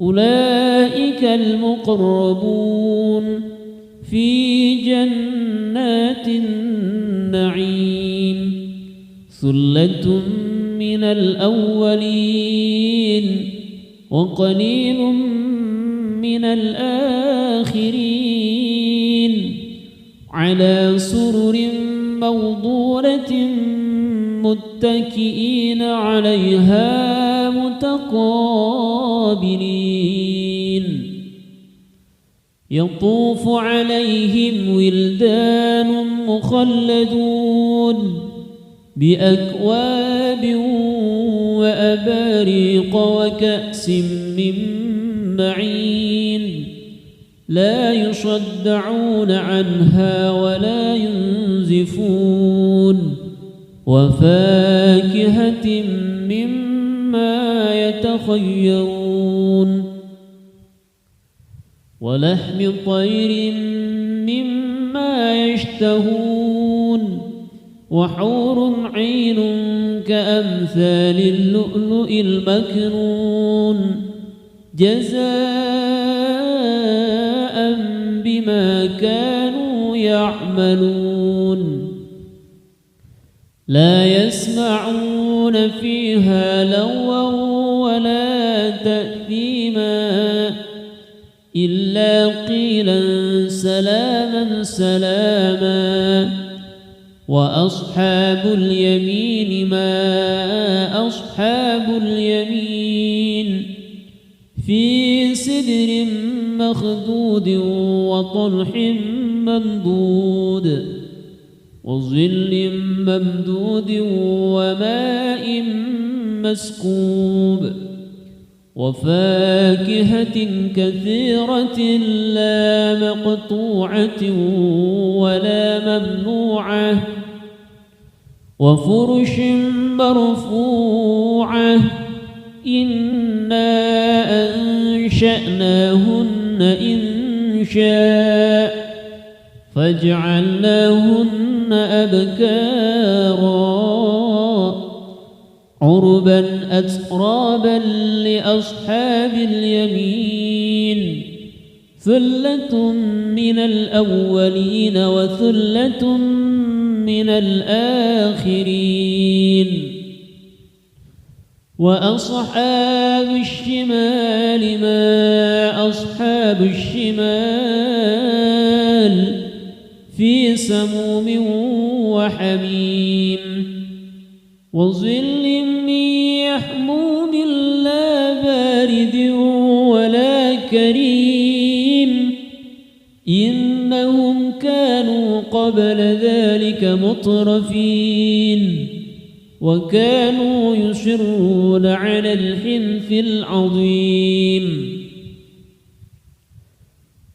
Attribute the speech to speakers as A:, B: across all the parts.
A: أولئك المقربون في جنات النعيم ثلة من الأولين وقليل من الآخرين على سرر موضونة متكئين عليها متقابلين يطوف عليهم ولدان مخلدون بأكواب وأباريق وكأس من معين لا يصدعون عنها ولا ينزفون وفاكهة مما يتخيرون ولحم طير مما يشتهون وحور عين كأمثال اللؤلؤ المكنون جزاء بما كانوا يعملون لا يسمعون فيها لغوا ولا تأثيما إلا قيلا سلاما سلاما وأصحاب اليمين ما أصحاب اليمين في سدر مخدود وطلح ممدود وظل ممدود وماء مسكوب وفاكهة كثيرة لا مقطوعة ولا ممنوعة وفرش مرفوعة إنا أنشأناهن إنشاء فجعلناهن أبكارا عربا أترابا لأصحاب اليمين ثلة من الأولين وثلة من الآخرين وأصحاب الشمال ما أصحاب الشمال في سموم وحميم وظل من يحموم لا بارد ولا كريم إنهم كانوا قبل ذلك مترفين وكانوا يصرون على الحنث العظيم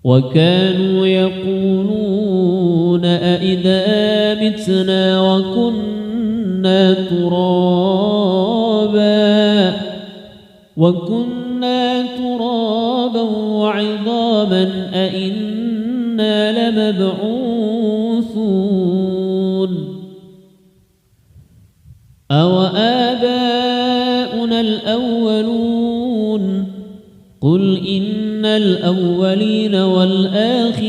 A: وكانوا يقولون أئذا متنا وكنا ترابا وعظاما أئنا لمبعوثون أو آباؤنا الأولون قل إن الأولين والآخرين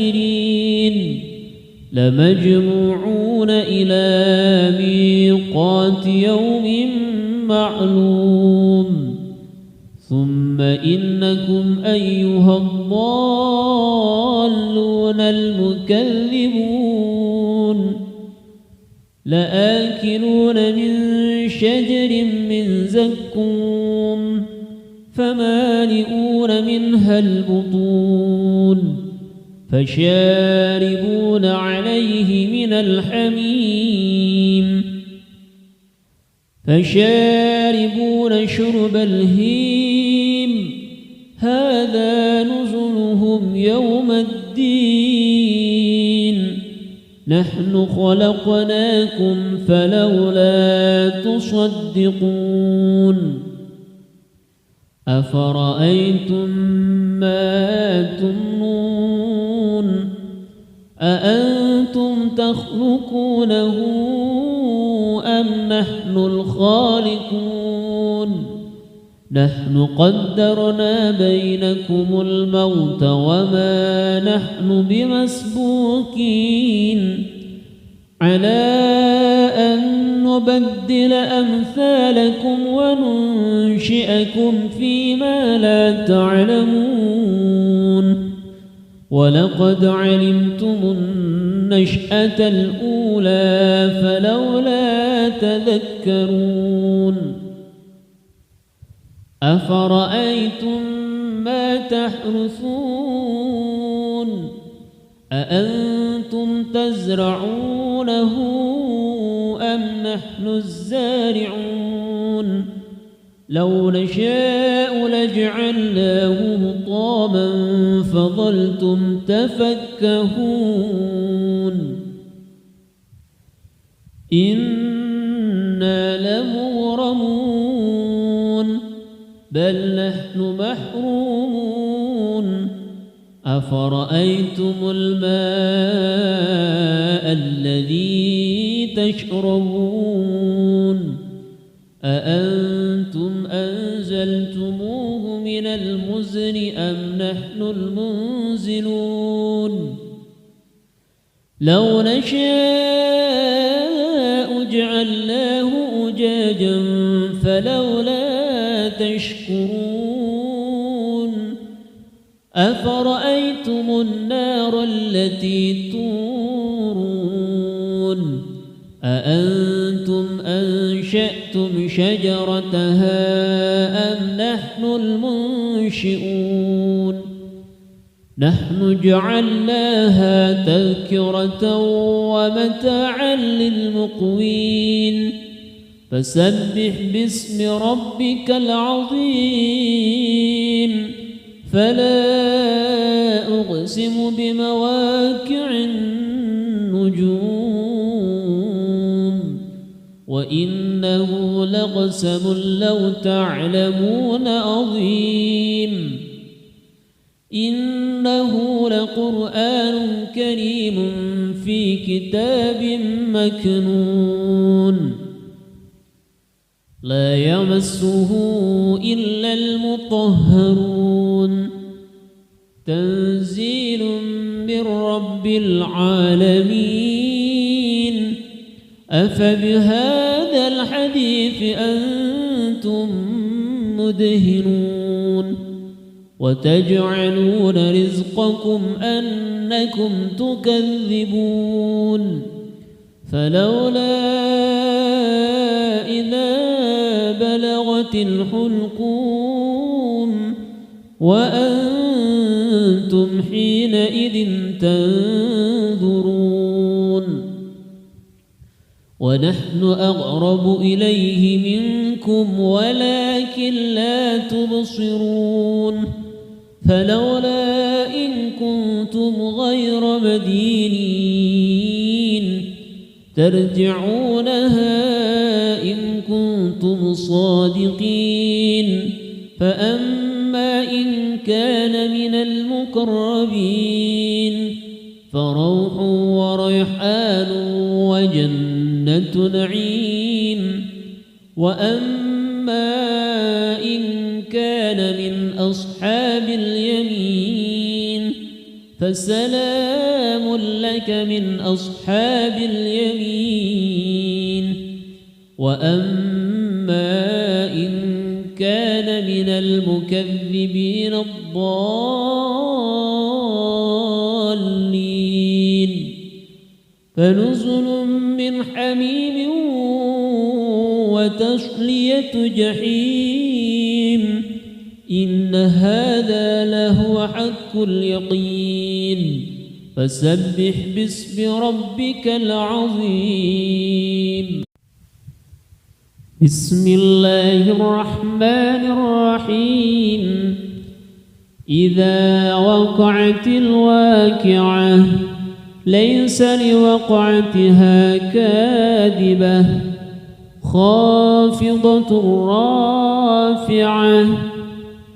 A: لمجموعون إلى ميقات يوم معلوم ثم إنكم أيها الضالون المكذبون لآكلون من شجر من زقوم فمالئون منها البطون فشاربون عليه من الحميم فشاربون شرب الهيم هذا نزلهم يوم الدين نحن خلقناكم فلولا تصدقون أفرأيتم ما تمنون أأنتم تخلقونه أم نحن الخالقون نحن قدرنا بينكم الموت وما نحن بمسبوقين على أن نبدل أمثالكم وننشئكم فيما لا تعلمون ولقد علمتم النشأة الأولى فلولا تذكرون أفرأيتم ما تحرثون أأنتم تزرعونه أم نحن الزارعون لو نشاء لجعلناه حطاما فظلتم تفكهون إنا لمغرمون بل نحن محرومون أفرأيتم الماء الذي تشربون أأنتم أنزلتموه من المزن أم نحن المنزلون لو نشاء جعلناه أجاجا فلولا تشكرون أفرأيتم النار التي تورون أأنتم أنشأتم شجرتها أم نحن المنشئون نحن جعلناها تذكرة ومتاعا للمقوين فسبح باسم ربك العظيم فلا أقسم بمواقع النجوم وإنه لقسم لو تعلمون عظيم إنه لقرآن كريم في كتاب مكنون لا يمسه إلا المطهرون تنزيل من رب العالمين أفبهذا الحديث أنتم مدهنون وتجعلون رزقكم أنكم تكذبون فلولا إذا بلغت الحلقوم وأنتم حينئذ تنظرون ونحن أقرب إليه منكم ولكن لا تبصرون فلولا إن كنتم غير مدينين ترجعونها إن كنتم صادقين فأما إن كان من المقربين فروح وريحان وجنة نعيم وأما إن كان من أصحاب اليمين فسلام لك من أصحاب اليمين وأما إن كان من المكذبين الضالين فنزل من حميم وتصلية جحيم إن هذا لهو حق اليقين فسبح باسم ربك العظيم بسم الله الرحمن الرحيم إذا وقعت الواقعة ليس لوقعتها كاذبة خافضة رافعة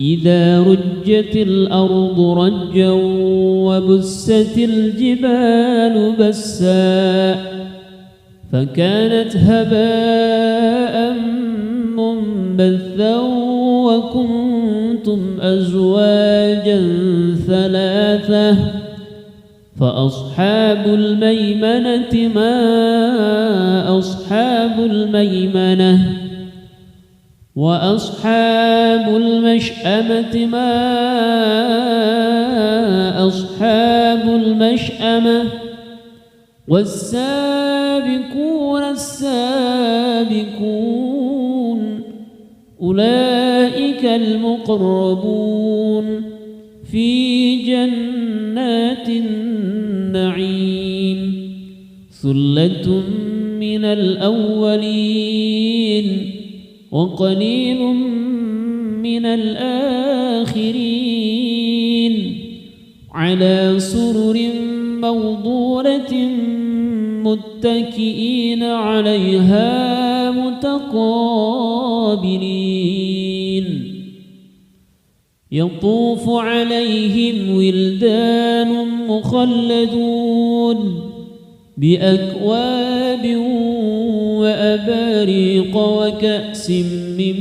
A: إذا رجت الأرض رجا وبست الجبال بسا فكانت هباء منبثا وكنتم أزواجا ثلاثة فأصحاب الميمنة ما أصحاب الميمنة وأصحاب المشأمة ما أصحاب المشأمة والسابقون السابقون أولئك المقربون في جنات النعيم ثلة من الأولين وقليل من الآخرين على سرر موضونة متكئين عليها متقابلين يطوف عليهم ولدان مخلدون بأكواب وأباريق وكأس من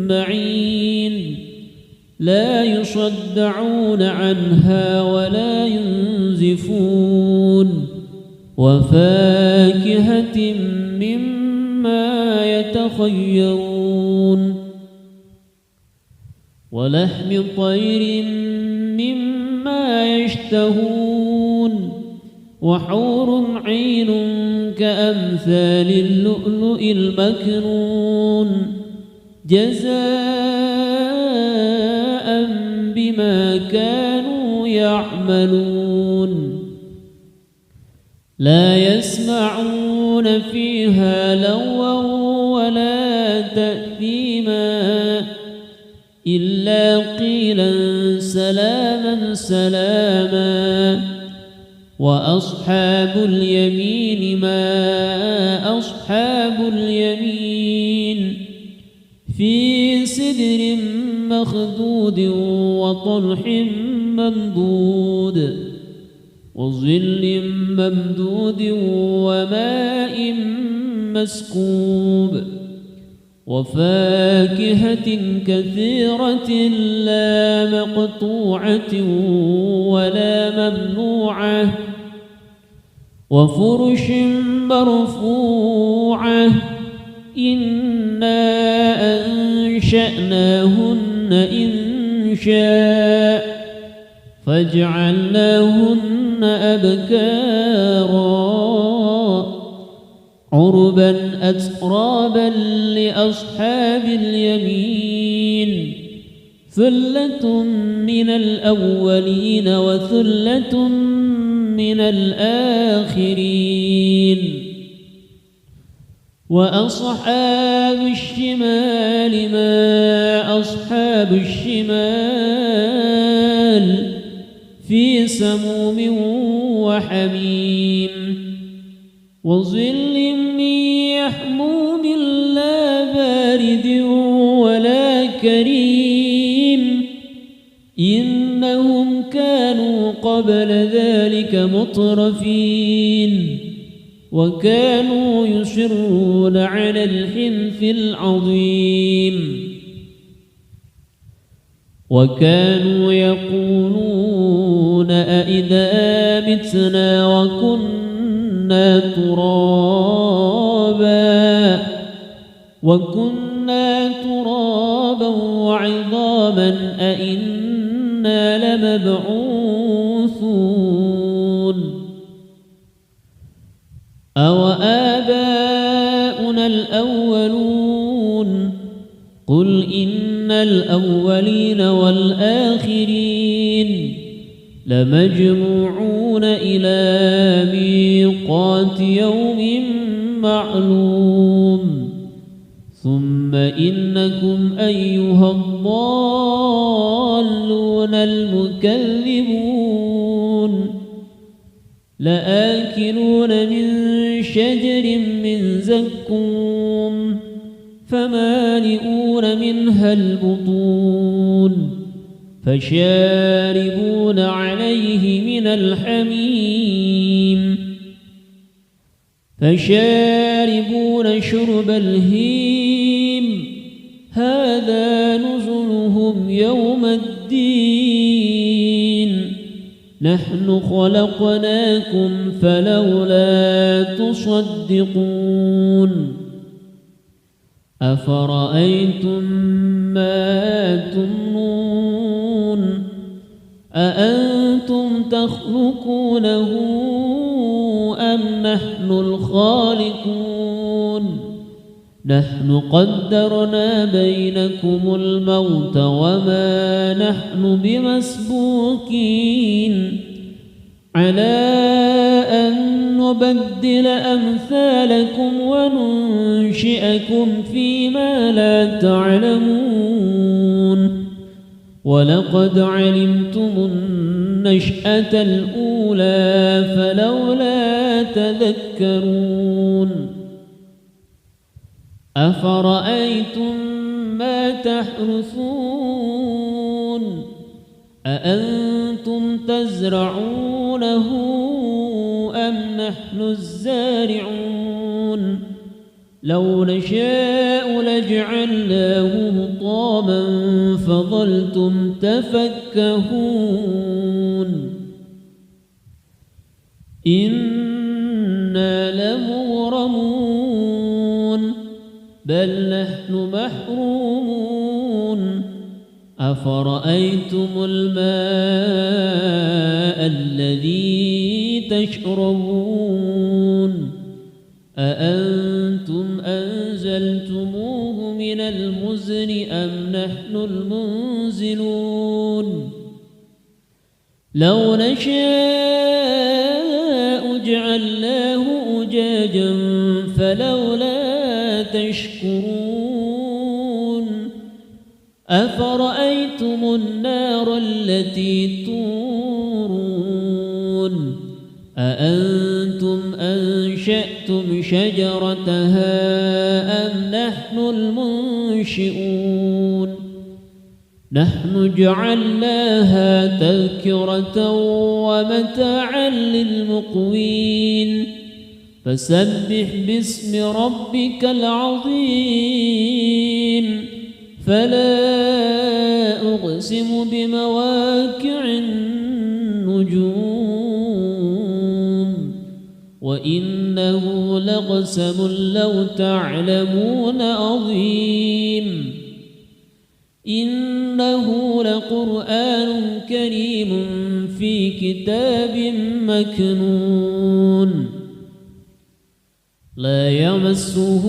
A: معين لا يصدعون عنها ولا ينزفون وفاكهة مما يتخيرون ولحم طير مما يشتهون وحور عين كأمثال اللؤلؤ المكنون جزاء بما كانوا يعملون لا يسمعون فيها لغوا ولا تأثيما إلا قيلا سلاما سلاما وأصحاب اليمين ما أصحاب اليمين في سدر مخدود وطلح ممدود وظل ممدود وماء مسكوب وفاكهة كثيرة لا مقطوعة ولا ممنوعة وفرش مرفوعة إنا أنشأناهن إنشاء فجعلناهن أبكارا عربا أترابا لأصحاب اليمين ثلة من الأولين وثلة من الآخرين وأصحاب الشمال ما أصحاب الشمال في سموم وحميم وظل من يحموم لا بارد ولا كريم إنهم كانوا قبل ذلك مترفين وكانوا يصرون على الحنث العظيم وكانوا يقولون أئذا متنا وكنا ترابا وعظاما أئنا لمبعوثون أو آباؤنا الأولون قل إن الأولين والآخرين لمجموعون إلى ميقات يوم معلوم ثم إنكم أيها الضالون المكذبون لآكلون من شجر من زقوم فمالئون منها البطون فشاربون عليه من الحميم فشاربون شرب الهيم هذا نزلهم يوم الدين نحن خلقناكم فلولا تصدقون أفرأيتم ما تمنون أأنتم تخلقونه أم نحن الخالقون نحن قدرنا بينكم الموت وما نحن بمسبوقين على أن نبدل أمثالكم وننشئكم فيما لا تعلمون ولقد علمتم النشأة الأولى فلولا تذكرون أفرأيتم ما تحرثون أأنتم تزرعونه أم نحن الزارعون لو نشاء لجعلناه حطاما فظلتم تفكهون إنا لمغرمون بل نحن محرومون أفرأيتم الماء الذي تشربون أأنتم أنزلتموه من المزن أم نحن المنزلون لو نشاء جعلناه أجاجا فلولا تشكرون أفرأيتم النار التي تورون أأنتم أنشأتم شجرتها أم نحن المنشئون نحن جعلناها تذكرة ومتاعا للمقوين فسبح باسم ربك العظيم فلا أقسم بمواقع النجوم وإنه لقسم لو تعلمون عظيم إنه لقرآن كريم في كتاب مكنون لا يمسه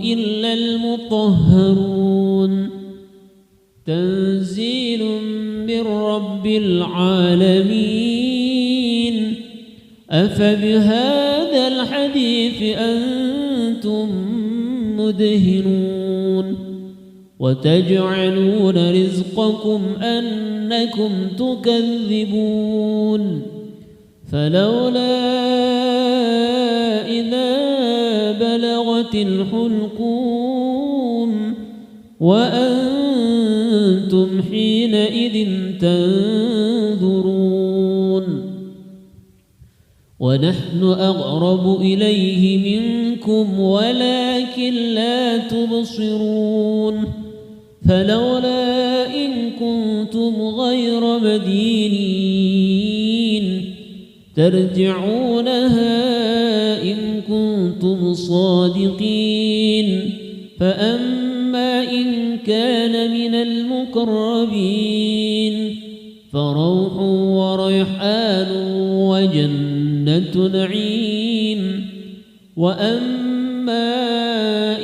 A: إلا المطهرون تنزيل من رب العالمين أفبهذا الحديث أنتم مدهنون وتجعلون رزقكم أنكم تكذبون فلولا إذا بلغت الحلقوم وأنتم حينئذ تنظرون ونحن أقرب إليه منكم ولكن لا تبصرون فلولا إن كنتم غير مدينين ترجعونها إن كنتم صادقين فأما إن كان من المقربين فروح وريحان وجنة نعيم وأما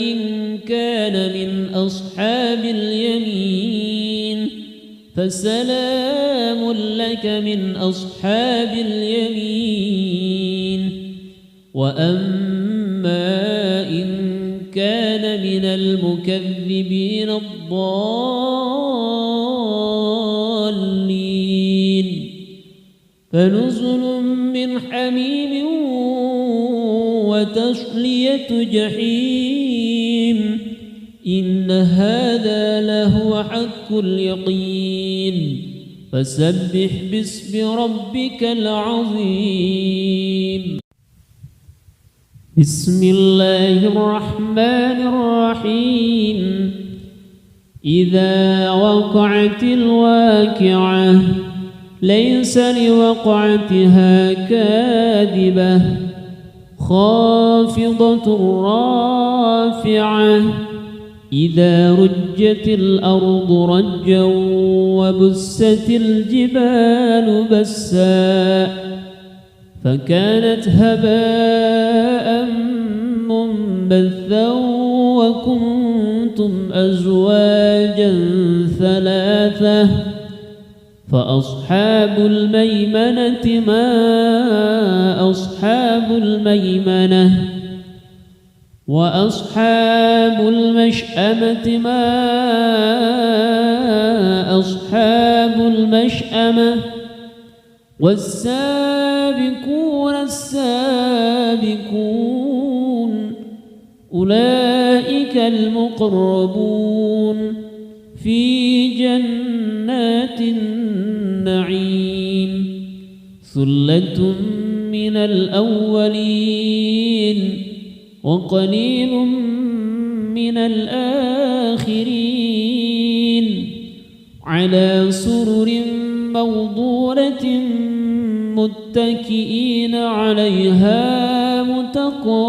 A: إن كان من أصحاب اليمين فسلام لك من أصحاب اليمين وأما إن كان من المكذبين الضالين فنزل من حميم وتصلية جحيم إن هذا لهو حق اليقين فسبح باسم ربك العظيم بسم الله الرحمن الرحيم إذا وقعت الواقعة ليس لوقعتها كاذبة خافضة رافعة إذا رجت الأرض رجا وبست الجبال بسا فكانت هباء منبثا وكنتم أزواجا ثلاثة فأصحاب الميمنة ما أصحاب الميمنة وأصحاب المشأمة ما أصحاب المشأمة والسابقون السابقون أولئك المقربون في جنات النعيم ثلة من الأولين وقليل من الآخرين على سرر موضونة متكئين عليها متقابلين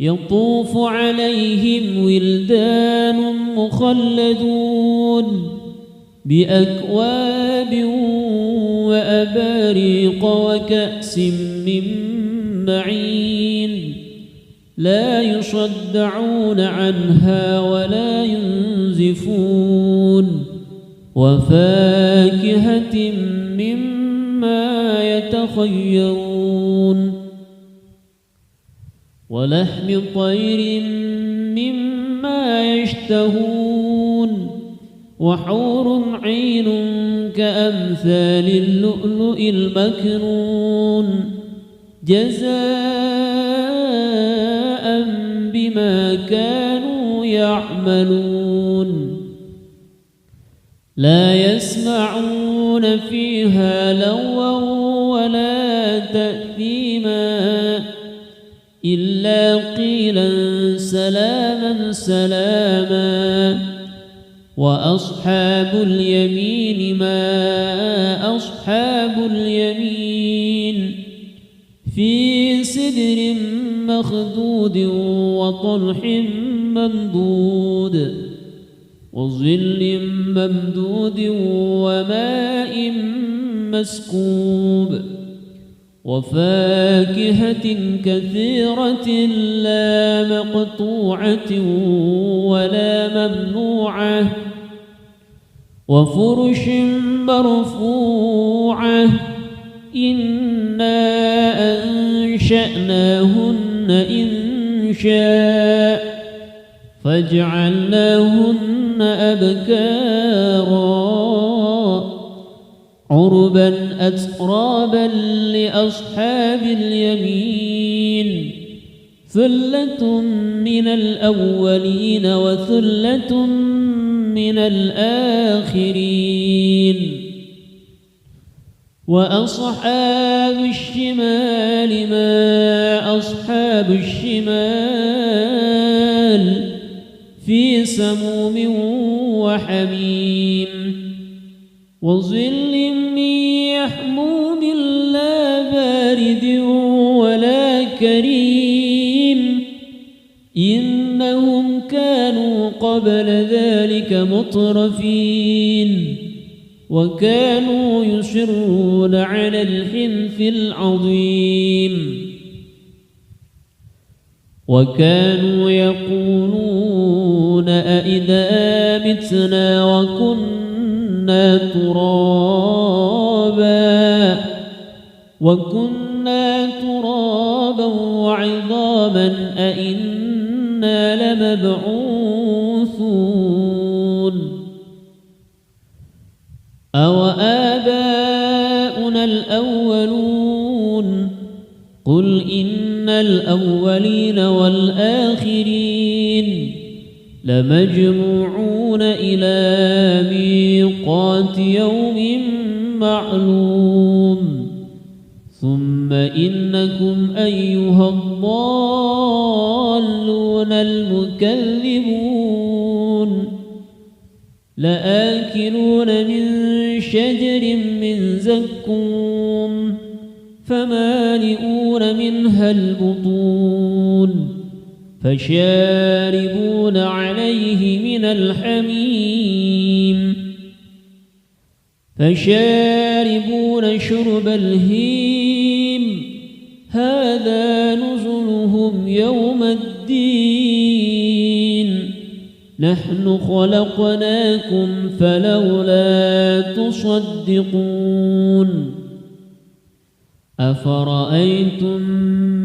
A: يطوف عليهم ولدان مخلدون بأكواب وأباريق وكأس من معين لا يصدعون عنها ولا ينزفون وفاكهة مما يتخيرون ولحم طير مما يشتهون وحور عين كأمثال اللؤلؤ المكنون جزاء بما كانوا يعملون لا يسمعون فيها لغوا ولا تأثيما إلا قيلا سلاما سلاما وأصحاب اليمين ما أصحاب اليمين في سدر مخدود وطلح ممدود وظل ممدود وماء مسكوب وفاكهة كثيرة لا مقطوعة ولا ممنوعة وفرش مرفوعة إنا أنشأناهن إنشاء فجعلناهن أبكارا عربا أترابا لأصحاب اليمين ثلة من الأولين وثلة من الآخرين وأصحاب الشمال ما أصحاب الشمال في سموم وحميم وظل من يحموم لا بارد ولا كريم إنهم كانوا قبل ذلك مترفين وكانوا يصرون على الحنث العظيم وكانوا يقولون أئذا متنا وكنا ترابا وعظاما أئنا لمبعوثون أو آباؤنا الأولون قل إن الأولين والآخرين لمجموعون إلى ميقات يوم معلوم ثم إنكم أيها الضالون المكذبون لآكلون من شجر من زقوم فمالئون منها البطون فشاربون عليه من الحميم فشاربون شرب الهيم هذا نزلهم يوم الدين نحن خلقناكم فلولا تصدقون أفرأيتم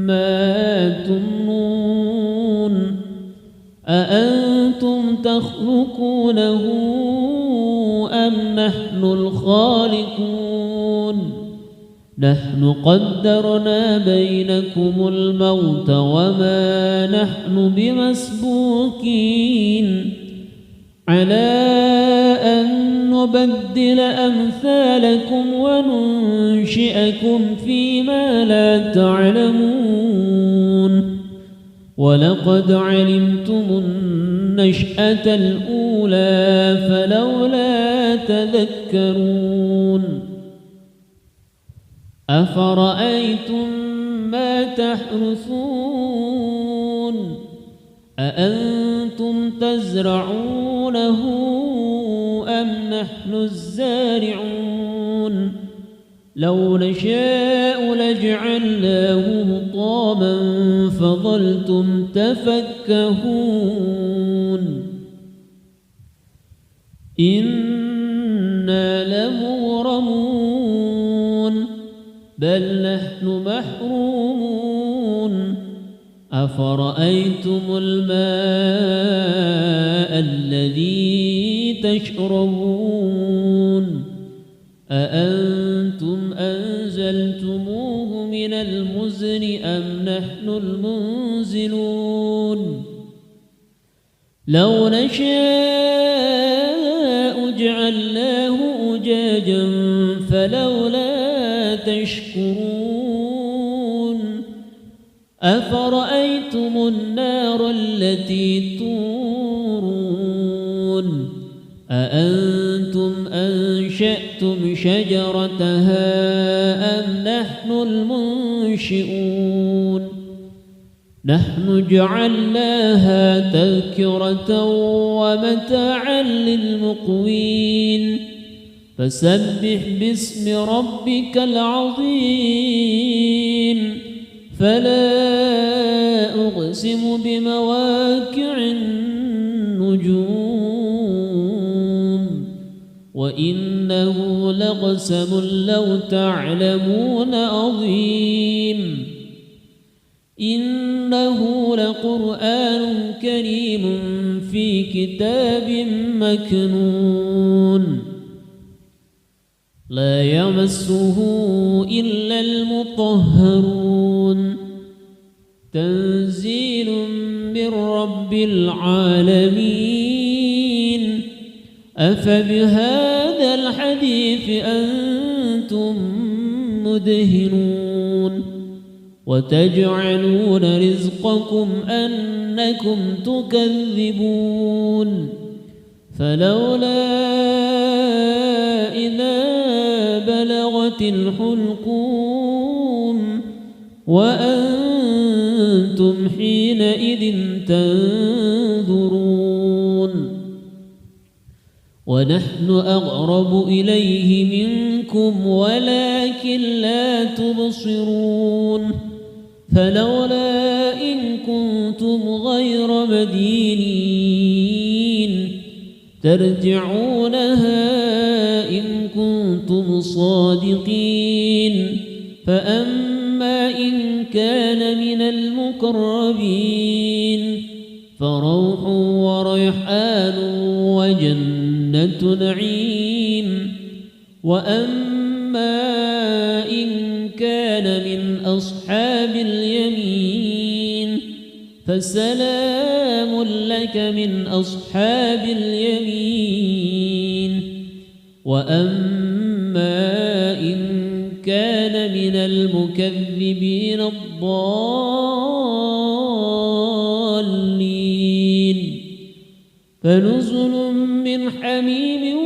A: ما تمنون أأنتم تخلقونه أم نحن الخالقون نحن قدرنا بينكم الموت وما نحن بمسبوقين على أن نبدل أمثالكم وننشئكم فيما لا تعلمون ولقد علمتم النشأة الأولى فلولا تذكرون أفرأيتم ما تحرثون أأنتم تزرعونه أم نحن الزارعون لو نشاء لجعلناه حطاما فظلتم تفكهون إنا لمغرمون بل نحن محرومون أفرأيتم الماء الذي تشربون أأنتم أنزلتموه من المزن أم نحن المنزلون لو نشاء جعلناه أجاجا فلولا تشكرون أفرأيتم النار التي تورون أأنتم أنشأتم شجرتها أم نحن المنشئون نحن جعلناها تذكرة ومتاعا للمقوين فسبح باسم ربك العظيم فلا أقسم بمواقع النجوم وإنه لقسم لو تعلمون عظيم إنه لقرآن كريم في كتاب مكنون لا يمسه إلا المطهرون تنزيل من رب العالمين أفبهذا الحديث أنتم مدهنون وتجعلون رزقكم أنكم تكذبون فلولا إذا بلغت الحلقوم وأنتم حينئذ تنظرون ونحن أقرب إليه منكم ولكن لا تبصرون فلولا إن كنتم غير مدينين ترجعونها إن كنتم صادقين فأما إن كان من المقربين فروح وريحان وجنة نعيم وأما إن كان من أصحاب اليمين فسلام لك من أصحاب اليمين وأما إن كان من المكذبين الضالين فنزل من حميم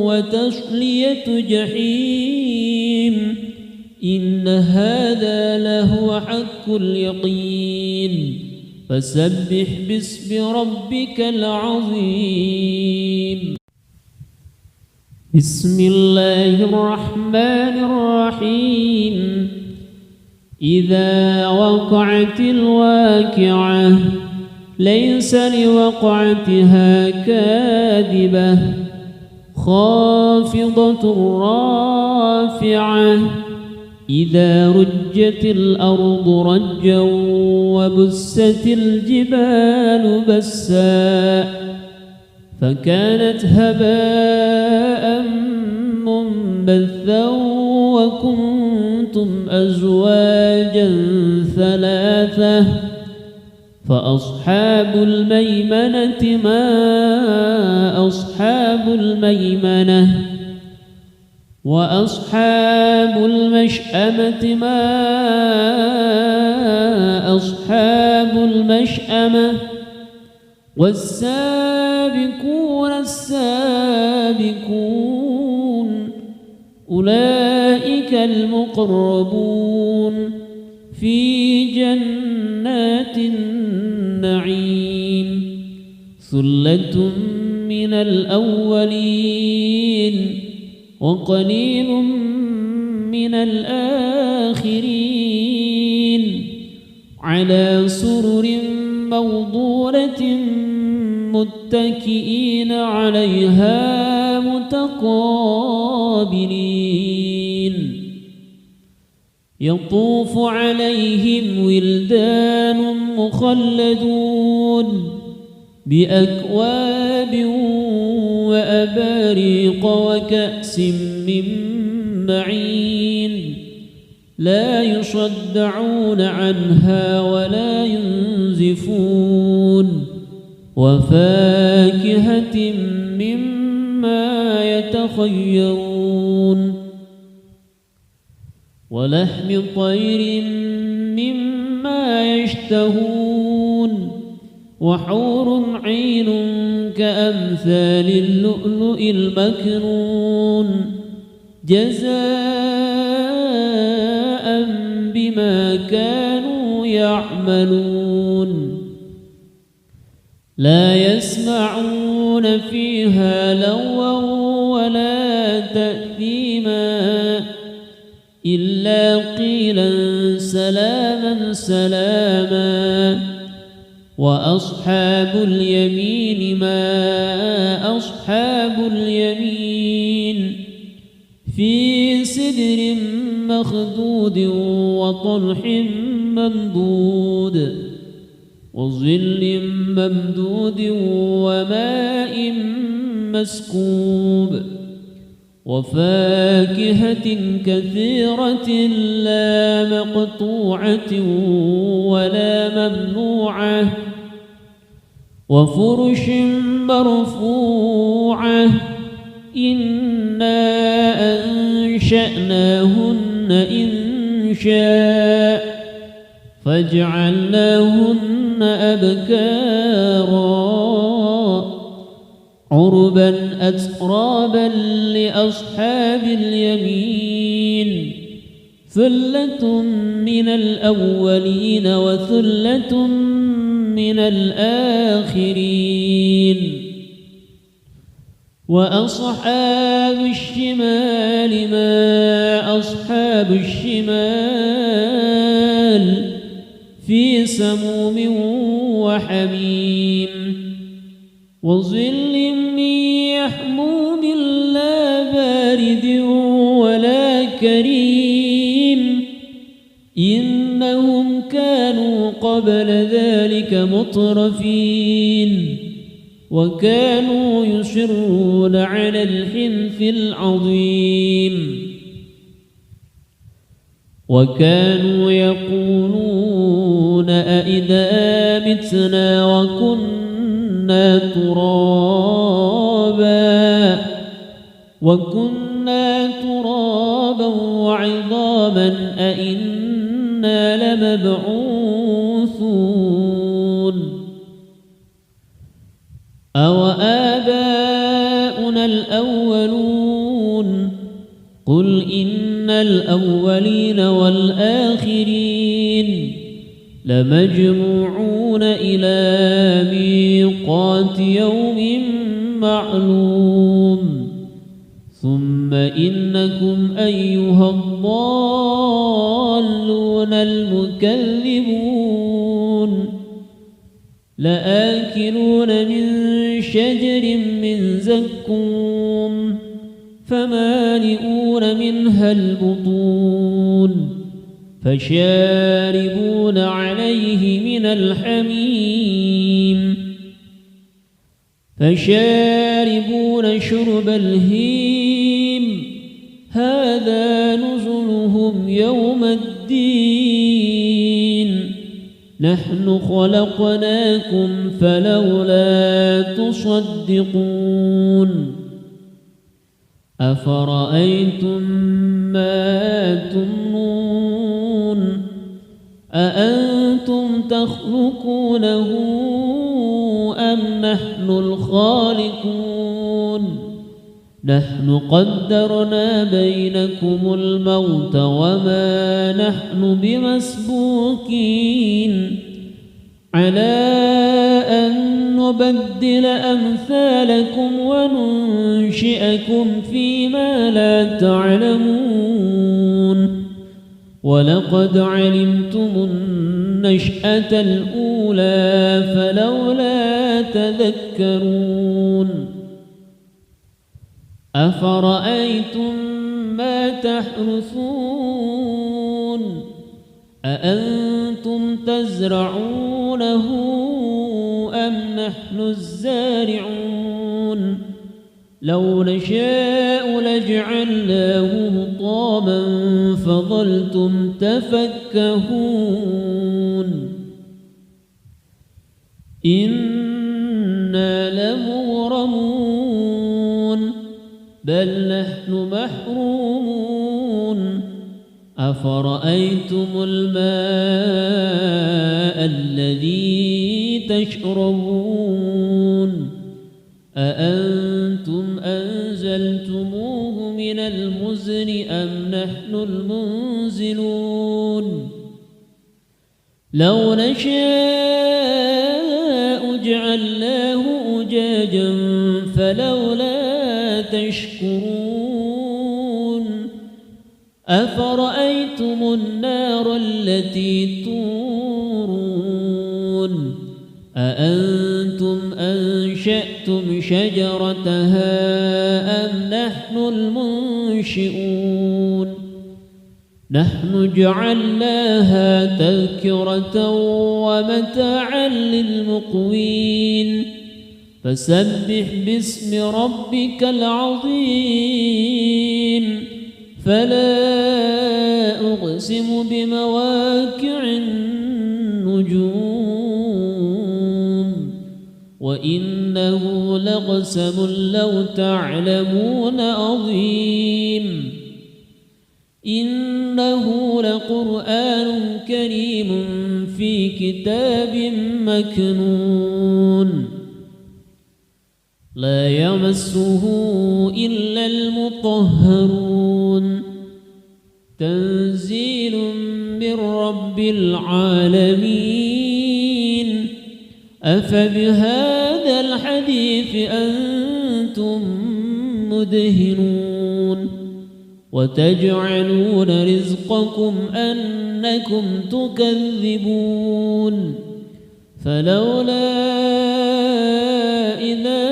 A: وتصلية جحيم إن هذا لهو حق اليقين فسبح باسم ربك العظيم بسم الله الرحمن الرحيم إذا وقعت الواقعة ليس لوقعتها كاذبة خافضة رافعة إذا رجت الأرض رجا وبست الجبال بسا فكانت هباء منبثا وكنتم أزواجا ثلاثة فأصحاب الميمنة ما أصحاب الميمنة وأصحاب المشأمة ما أصحاب المشأمة والسابقون السابقون أولئك المقربون في جنات النعيم ثلة من الأولين وقليل من الآخرين على سرر موضونة متكئين عليها متقابلين يطوف عليهم ولدان مخلدون بأكواب وأباريق وكأس من معين لا يصدعون عنها ولا ينزفون وفاكهة مما يتخيرون ولحم طير مما يشتهون وحور عين كأمثال اللؤلؤ المكنون جزاء بما كانوا يعملون لا يسمعون فيها لغوا ولا تأثيما إلا قيلا سلاما سلاما وأصحاب اليمين ما أصحاب اليمين في سدر مخدود وطلح ممدود وظل ممدود وماء مسكوب وفاكهة كثيرة لا مقطوعة ولا ممنوعة وفرش مرفوعة إنا أنشأناهن إنشاء فجعلناهن أبكارا عربا أترابا لأصحاب اليمين ثلة من الأولين وثلة من الآخرين وأصحاب الشمال ما أصحاب الشمال في سموم وحميم وظل من يحموم لا بارد ولا كريم إنهم كانوا قبل ذلك مترفين وكانوا يصرون على الحنث العظيم وكانوا يقولون أئذا متنا وكنا ترابا عظاما أئنا لمبعوثون أوآباؤنا الأولون قل إن الأولين والآخرين لمجموعون إلى ميقات يوم معلوم ثم إنكم أيها الضالون المكذبون لآكلون من شجر من زقوم فمالئون منها البطون فشاربون عليه من الحميم فشاربون شرب الهيم هذا نزلهم يوم الدين نحن خلقناكم فلولا تصدقون أفرأيتم ما تمنون أأنتم تخلقونه أم نحن الخالقون نحن قدرنا بينكم الموت وما نحن بمسبوقين على أن نبدل أمثالكم وننشئكم فيما لا تعلمون ولقد علمتم النشأة الأولى فلولا تذكرون أفرأيتم ما تحرثون أأنتم تزرعونه أم نحن الزارعون لو نشاء لجعلناه حطاما فظلتم تفكهون إنا لمغرمون بل نحن محرومون أفرأيتم الماء الذي تشربون أأنتم أنزلتموه من المزن أم نحن المنزلون لو نشاء جعلناه أجاجا فلولا تشكرون أفرأيتم النار التي تورون أأنتم أنشأتم شجرتها أم نحن المنشئون نحن جعلناها تذكرة ومتاعا للمقوين فسبح باسم ربك العظيم فلا أقسم بمواقع النجوم وإنه لقسم لو تعلمون عظيم إنه لقرآن كريم في كتاب مكنون لا يمسه إلا المطهرون تنزيل من رب العالمين أفبهذا الحديث أنتم مدهنون وتجعلون رزقكم أنكم تكذبون فلولا إذا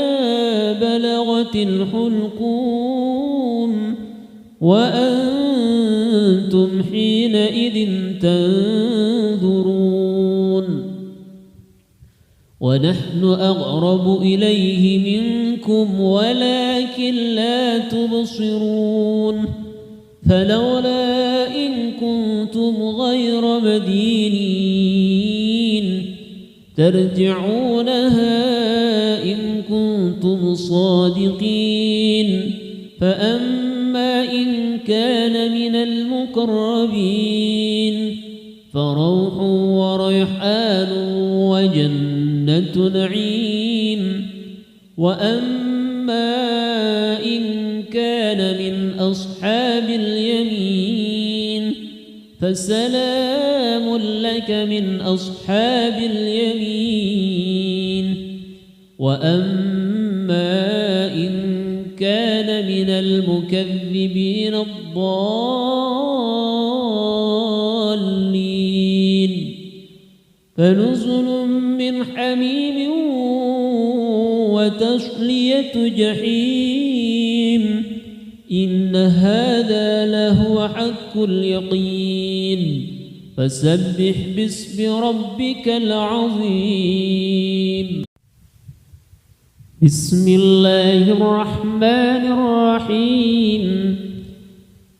A: بلغت الحلقوم وأنتم حينئذ تنظرون ونحن أقرب إليه منكم ولكن لا تبصرون فلولا إن كنتم غير مدينين ترجعونها إن كنتم صادقين فأما وأما إن كان من المقربين فروح وريحان وجنة نعيم. وأما إن كان من أصحاب اليمين فسلام لك من أصحاب اليمين. وأما إن كان من المكذبين الضالين فنزل من حميم وتصلية جحيم. إن هذا لهو حق اليقين. فسبح باسم ربك العظيم. بسم الله الرحمن الرحيم.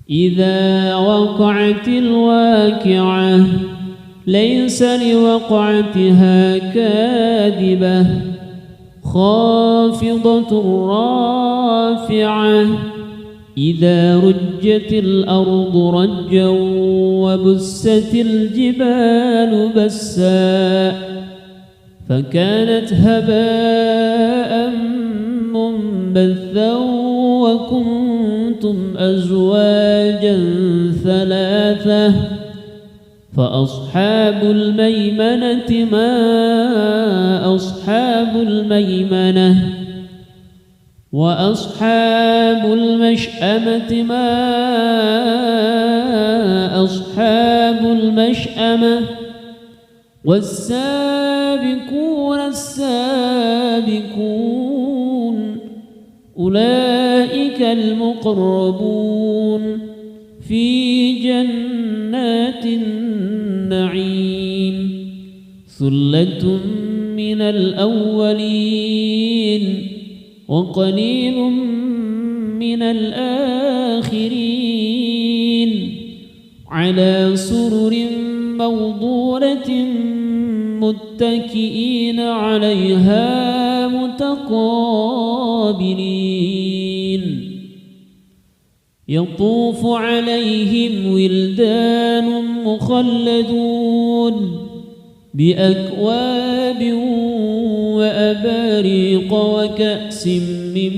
A: إذا وقعت الواقعة ليس لوقعتها كاذبة خافضة رافعة إذا رجت الأرض رجا وبست الجبال بسا فكانت هباء منبثا وكنتم أزواجا ثلاثة فأصحاب الميمنة ما أصحاب الميمنة وأصحاب المشأمة ما أصحاب المشأمة والسابقون السابقون أولئك المقربون في جنات النعيم. ثلة من الأولين وقليل من الآخرين على سرر موضونة متكئين عليها متقابلين. يطوف عليهم ولدان مخلدون بأكواب وأباريق وكأس من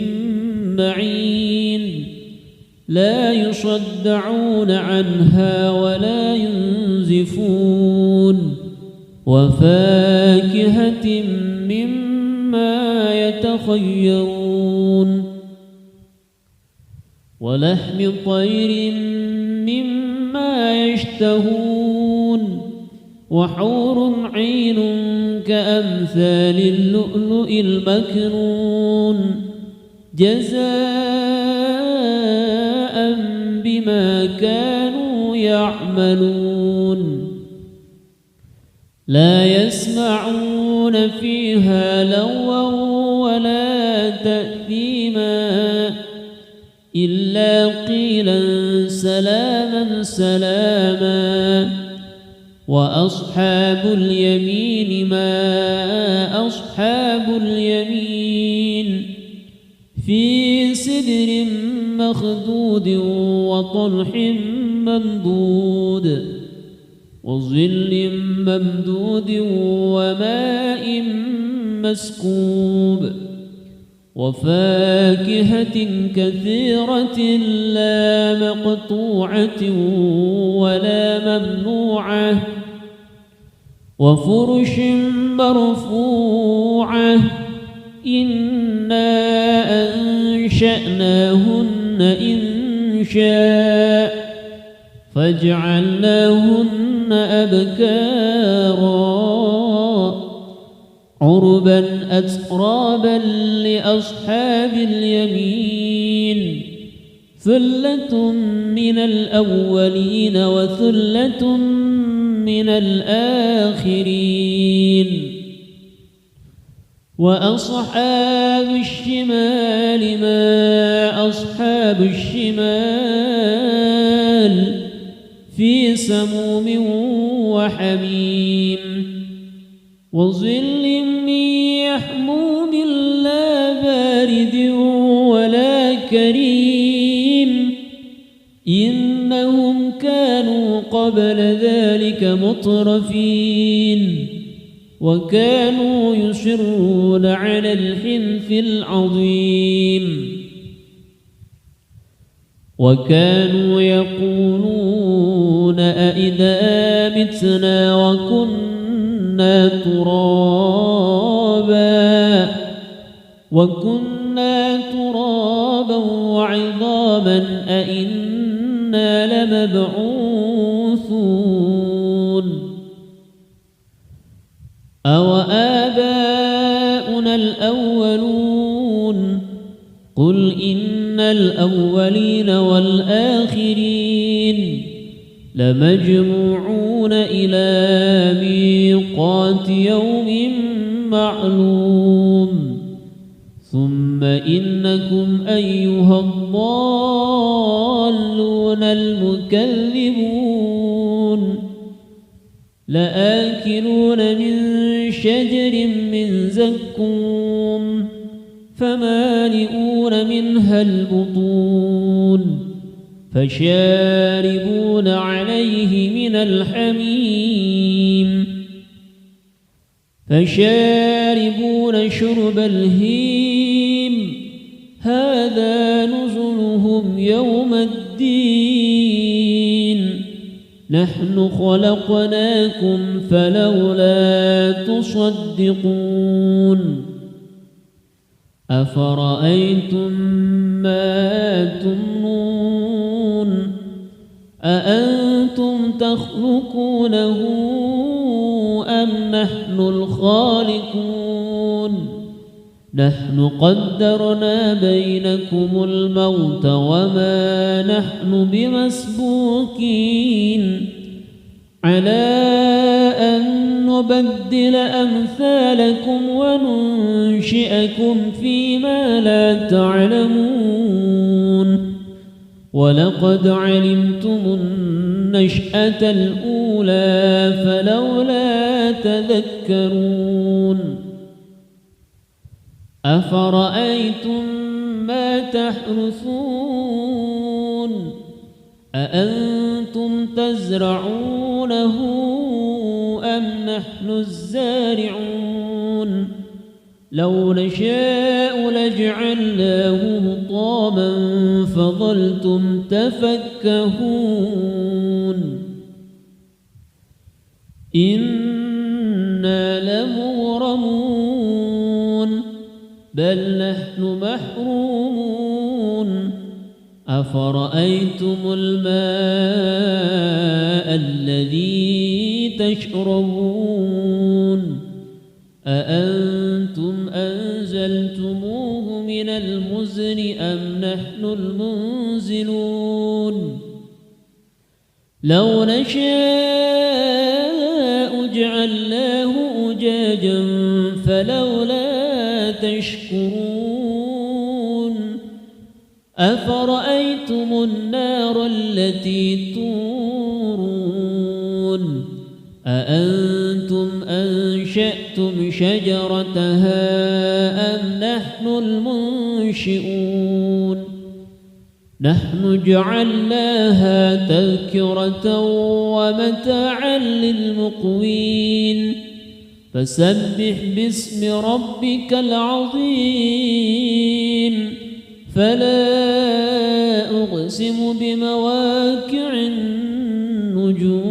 A: معين لا يصدعون عنها ولا ينزفون وفاكهة مما يتخيرون ولحم طير مما يشتهون وحور عين كأمثال اللؤلؤ المكنون جزاء بما كانوا يعملون. لا يسمعون فيها لغوا ولا تأثيما إلا قيلا سلاما سلاما. وأصحاب اليمين ما أصحاب اليمين في سدر مخدود وطلح ممدود وظل ممدود وماء مسكوب وفاكهة كثيرة لا مقطوعة ولا ممنوعة وفرش مرفوعة إنا أنشأناهن إنشاء فجعلناهن أبكارا عربا أترابا لأصحاب اليمين. ثلة من الأولين وثلة من الآخرين. وأصحاب الشمال ما أصحاب الشمال في سموم وحميم وظل من يحموم لا بارد ولا كريم قبل ذلك مترفين وكانوا يصرون على الحنث العظيم وكانوا يقولون أئذا متنا وكنا ترابا وعظاما أئنا لمبعوثون أوآباؤنا الأولون قل إن الأولين والآخرين لمجموعون إلى ميقات يوم معلوم ثم إنكم أيها الضالون المكذبون لآكلون من شجر من زقوم فمالئون منها البطون فشاربون عليه من الحميم فشاربون شرب الهيم هذا نزلهم يوم الدين نحن خلقناكم فلولا تصدقون أفرأيتم ما تمنون أأنتم تخلقونه أم نحن الخالقون نحن قدرنا بينكم الموت وما نحن بمسبوقين على أن نبدل أمثالكم وننشئكم فيما لا تعلمون ولقد علمتم النشأة الأولى فلولا تذكرون أفرأيتم ما تحرثون أأنتم تزرعونه أم نحن الزارعون لو نشاء لجعلناه حطاما فظلتم تفكهون إنا لمغرمون بل نحن محرومون أفرأيتم الماء الذي تشربون أأنتم أنزلتموه من المزن أم نحن المنزلون لو نشاء جعلناه أجاجا فلولا تشكرون أفرأيتم النار التي تورون أأنتم أنشأتم شجرتها أم نحن المنشئون نحن جعلناها تذكرة ومتاعا للمقوين فسبح باسم ربك العظيم فلا أقسم بمواقع النجوم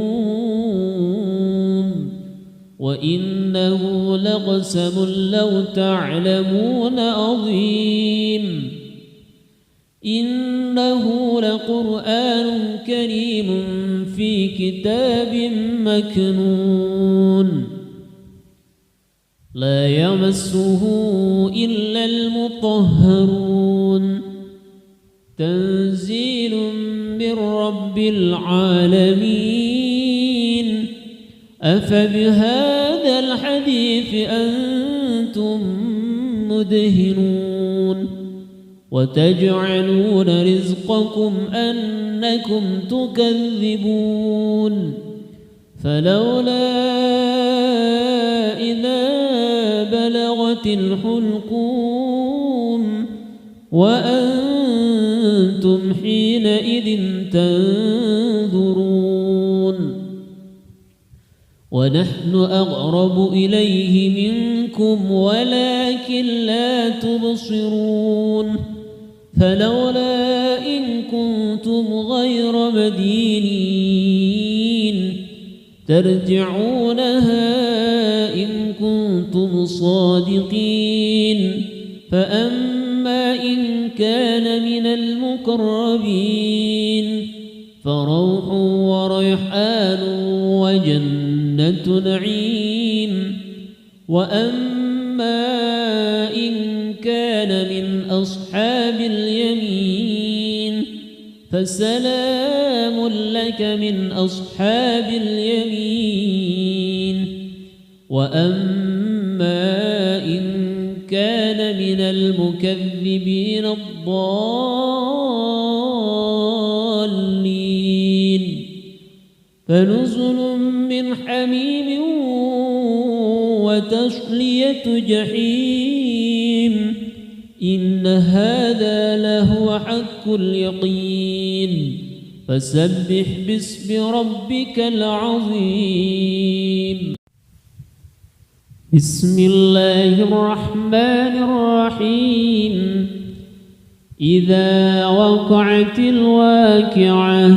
A: وإنه لقسم لو تعلمون عظيم إنه لقرآن كريم في كتاب مكنون لا يمسه إلا المطهرون تنزيل من رب العالمين أفبهذا الحديث أنتم مدهنون وتجعلون رزقكم أنكم تكذبون فلولا إذا بلغت الحلقوم وأنتم حينئذ تنظرون ونحن أقرب إليه منكم ولكن لا تبصرون فلولا إن كنتم غير مدينين ترجعونها إن كنتم صادقين فأما إن كان من المقربين فروح وريحان وجنة نعيم وأما إن كان من أصحاب اليمين فسلام لك من أصحاب اليمين وأما إن كان من المكذبين الضالين فنزل من حميم وتصلية جحيم إن هذا لهو حق اليقين فسبح باسم ربك العظيم. بسم الله الرحمن الرحيم. إذا وقعت الواقعة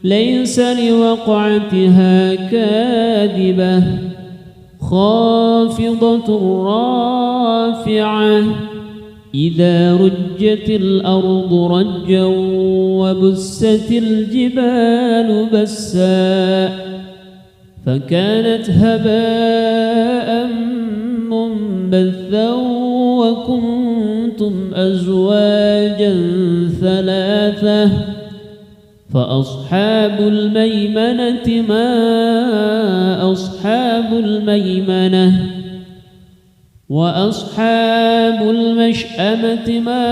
A: ليس لوقعتها كاذبة خافضة رافعة إذا رجت الأرض رجا وبست الجبال بسا فكانت هباء منبثا وكنتم أزواجا ثلاثة فأصحاب الميمنة ما أصحاب الميمنة وأصحاب المشأمة ما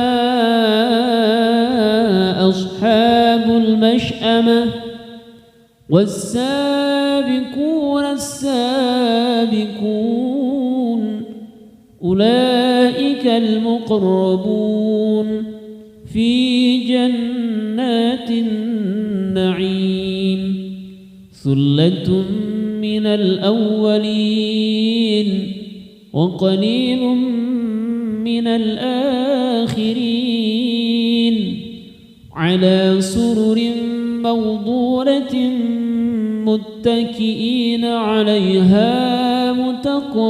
A: أصحاب المشأمة والسابقون السابقون أولئك المقربون في جنات النعيم ثلة من الأولين وقليل من الآخرين على سرر موضونة متكئين عليها متقابلين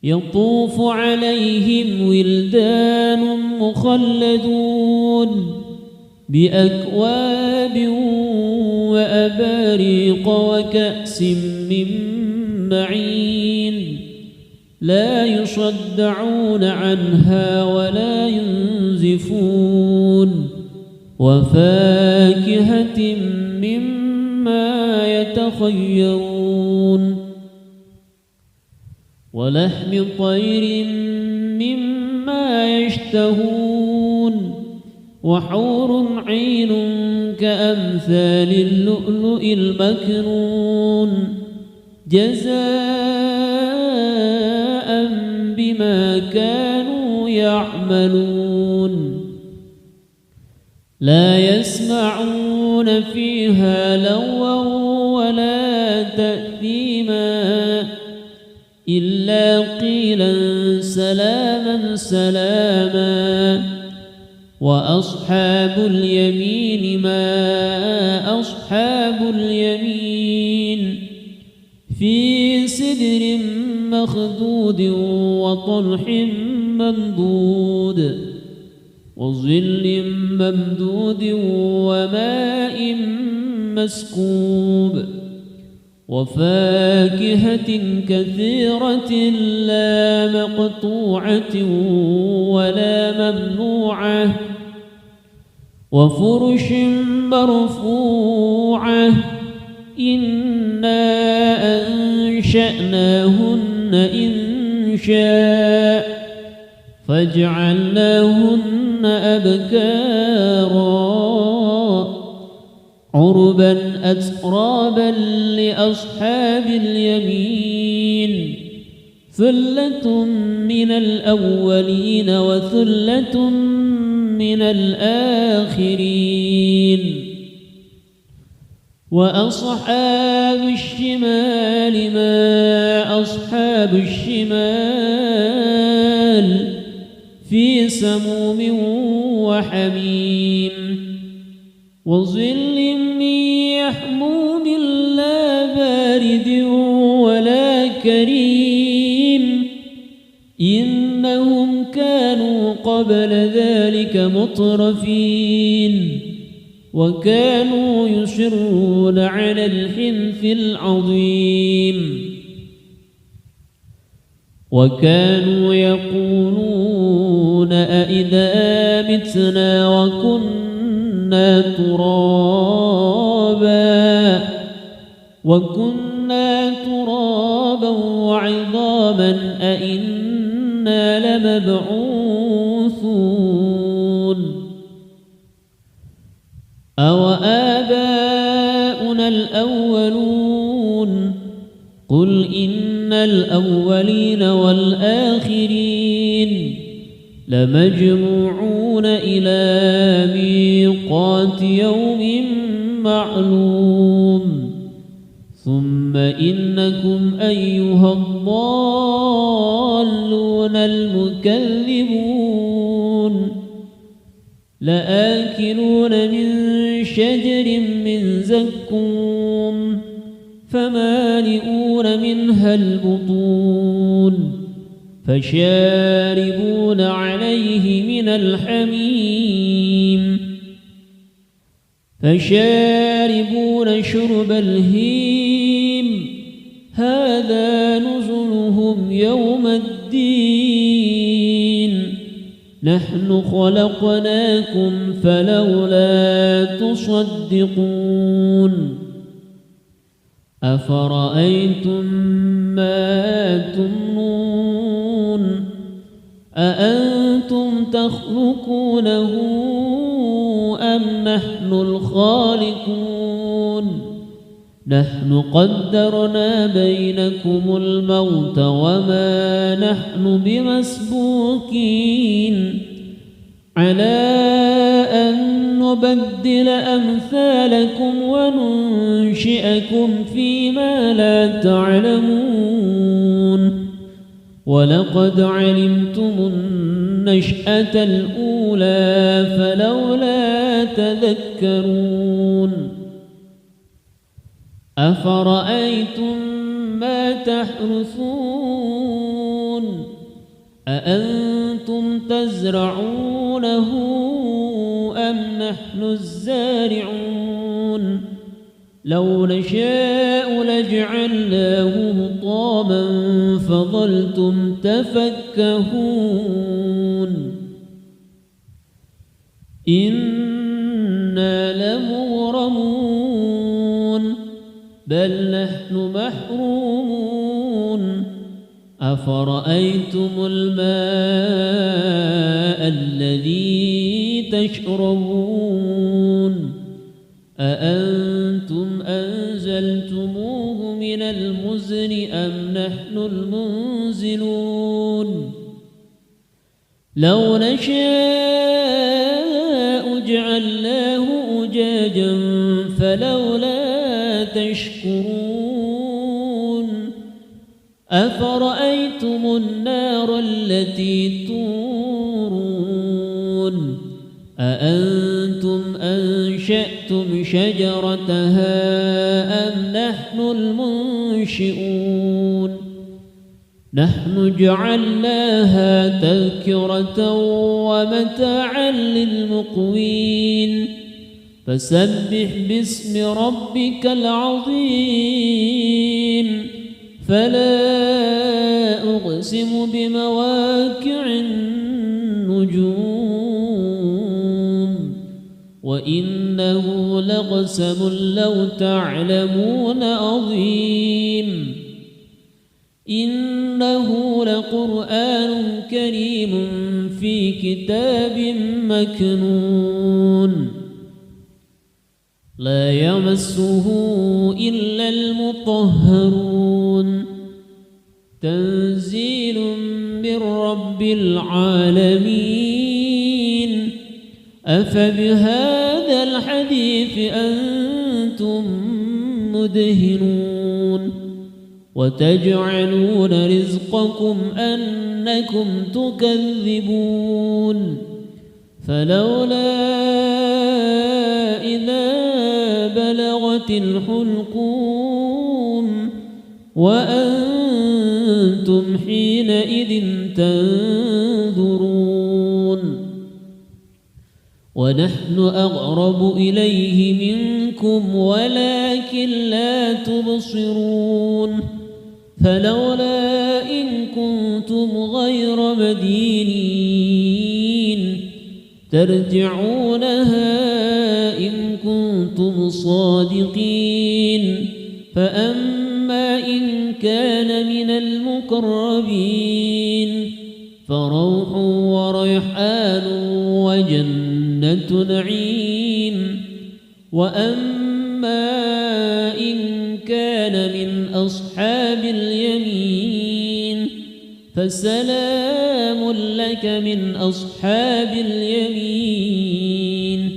A: يطوف عليهم ولدان مخلدون بأكواب وأباريق وكأس من معين لا يصدعون عنها ولا ينزفون وفاكهة مما يتخيرون ولحم طير مما يشتهون وحور عين كأمثال اللؤلؤ المكنون جزاء بما كانوا يعملون لا يسمعون فيها لغوا ولا تأثيما إلا قيلا سلاما سلاما وأصحاب اليمين ما أصحاب اليمين في سدر مخدود وطلح ممدود وظل ممدود وماء مسكوب وفاكهة كثيرة لا مقطوعة ولا ممنوعة وفرش مرفوعة إنا أنشأناهن إنشاء فجعلناهن أبكارا عربا أترابا لأصحاب اليمين ثلة من الأولين وثلة من الآخرين وأصحاب الشمال ما أصحاب الشمال في سموم وحميم وظل من يحموم لا بارد ولا كريم إنهم كانوا قبل ذلك مترفين وكانوا يصرون على الحنث العظيم وكانوا يقولون أئذا متنا وكنا ترابا وعظاما أئنا لمبعوثون أوآباؤنا الأولون قل إن الأولين والآخرين لمجموعون إلى ميقات يوم معلوم ثم إنكم أيها الضالون المكذبون لآكلون من شجر من زقوم فمالئون منها البطون فشاربون عليه من الحميم فشاربون شرب الهيم هذا نزلهم يوم الدين نحن خلقناكم فلولا تصدقون أفرأيتم ما تمنون أأنتم تخلقونه أم نحن الخالقون نحن قدرنا بينكم الموت وما نحن بمسبوقين على أن نبدل أمثالكم وننشئكم فيما لا تعلمون ولقد علمتم النشأة الأولى فلولا تذكرون أفرأيتم ما تحرثون أأنتم تزرعونه أم نحن الزارعون لو نشاء لجعلناه حطاما فظلتم تفكهون إنا لمغرمون بل نحن محرومون أفرأيتم الماء الذي تشربون أأنتم أنزلتموه من المزن أم نحن المنزلون لو نشاء جعلناه أجاجا فلولا تشكرون أفرأيتم النار التي تورون أأنتم أنشأتم شجرتها أم نحن المنشئون نحن جعلناها تذكرة ومتاعا للمقوين فسبح باسم ربك العظيم فلا أقسم بمواقع النجوم وإنه لقسم لو تعلمون عظيم إنه لقرآن كريم في كتاب مكنون لا يمسه إلا المطهرون تنزيل من رب العالمين أفبهذا الحديث أنتم تدهنون وتجعلون رزقكم أنكم تكذبون فلولا إذا بلغت الحلقوم وأنتم حينئذ تنظرون ونحن أقرب إليه منكم ولكن لا تبصرون فلولا إن كنتم غير مدينين ترجعونها إن كنتم صادقين فأما إن كان من المقربين فروح وريحان وجنة نعيم وأما إن كان من أصحاب اليمين فسلام لك من أصحاب اليمين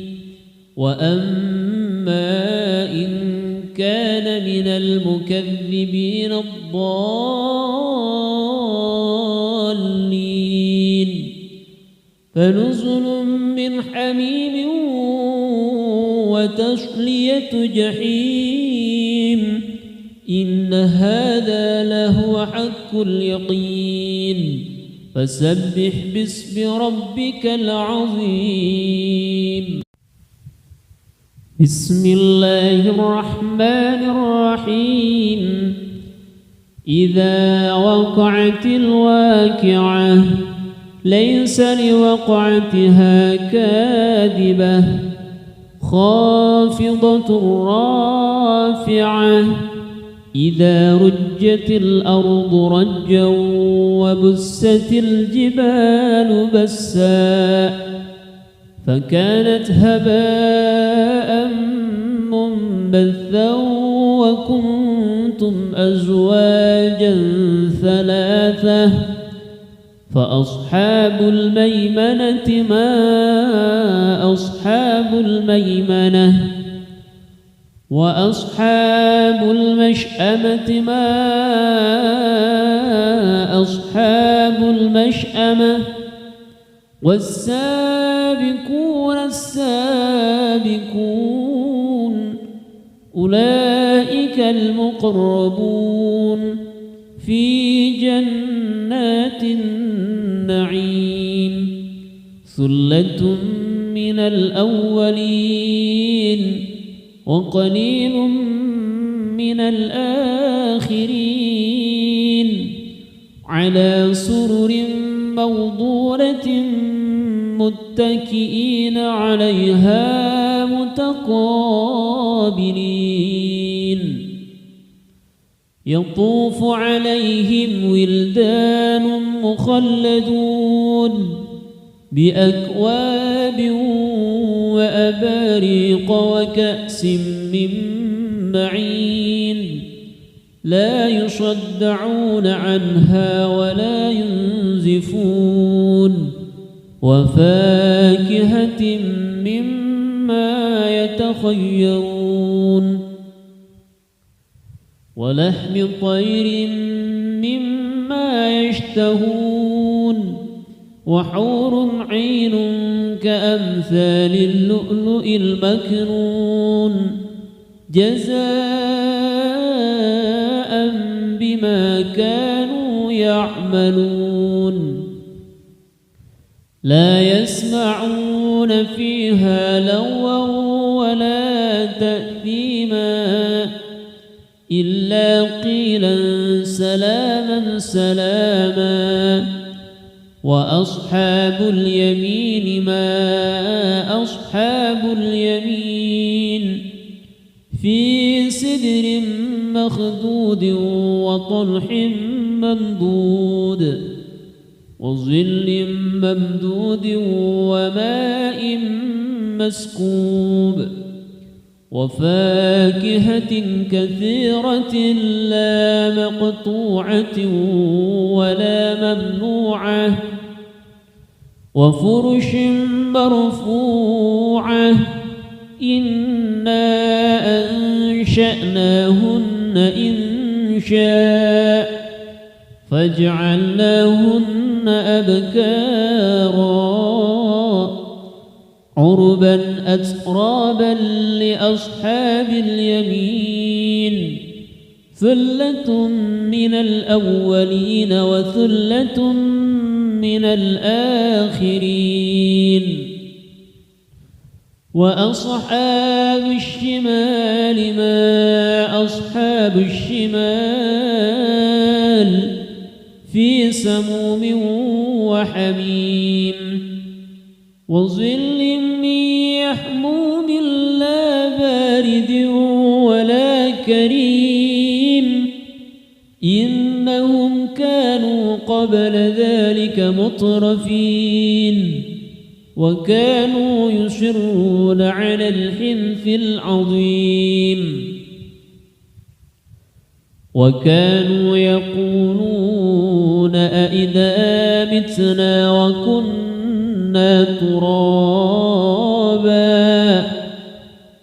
A: وأما إن كان من المكذبين الضالين فنزل من حميم وتصلية جحيم إن هذا لهو حق اليقين فسبح باسم ربك العظيم بسم الله الرحمن الرحيم إذا وقعت الواقعة ليس لوقعتها كاذبة خافضة رافعة إذا رجت الأرض رجا وبست الجبال بسا فكانت هباء منبثا وكنتم أزواجا ثلاثة فأصحاب الميمنة ما أصحاب الميمنة وأصحاب المشأمة ما أصحاب المشأمة والسابقون السابقون أولئك المقربون في جنات النعيم ثلة من الأولين وقليل من الآخرين على سرر موضونة متكئين عليها متقابلين يطوف عليهم ولدان مخلدون بأكواب وأباريق وكأس من معين لا يصدعون عنها ولا ينزفون وفاكهة مما يتخيرون ولحم طير مما يشتهون وحور عين كأمثال اللؤلؤ المكنون جزاء بما كانوا يعملون لا يسمعون فيها لغوا ولا تأثيما إلا قيلا سلاما سلاما وأصحاب اليمين ما أصحاب اليمين في سدر مخدود وطلح ممدود وظل ممدود وماء مسكوب وفاكهة كثيرة لا مقطوعة ولا ممنوعة وفرش مرفوعة إنا أنشأناهن إنشاء فجعلناهن أبكارا عربا أترابا لأصحاب اليمين ثلة من الأولين وثلة من الآخرين وأصحاب الشمال ما أصحاب الشمال في سموم وحميم وظل من يحموم لا بارد ولا كريم إنهم كانوا قبل ذلك مترفين وكانوا يصرون على الحنث العظيم وكانوا يقولون أئذا متنا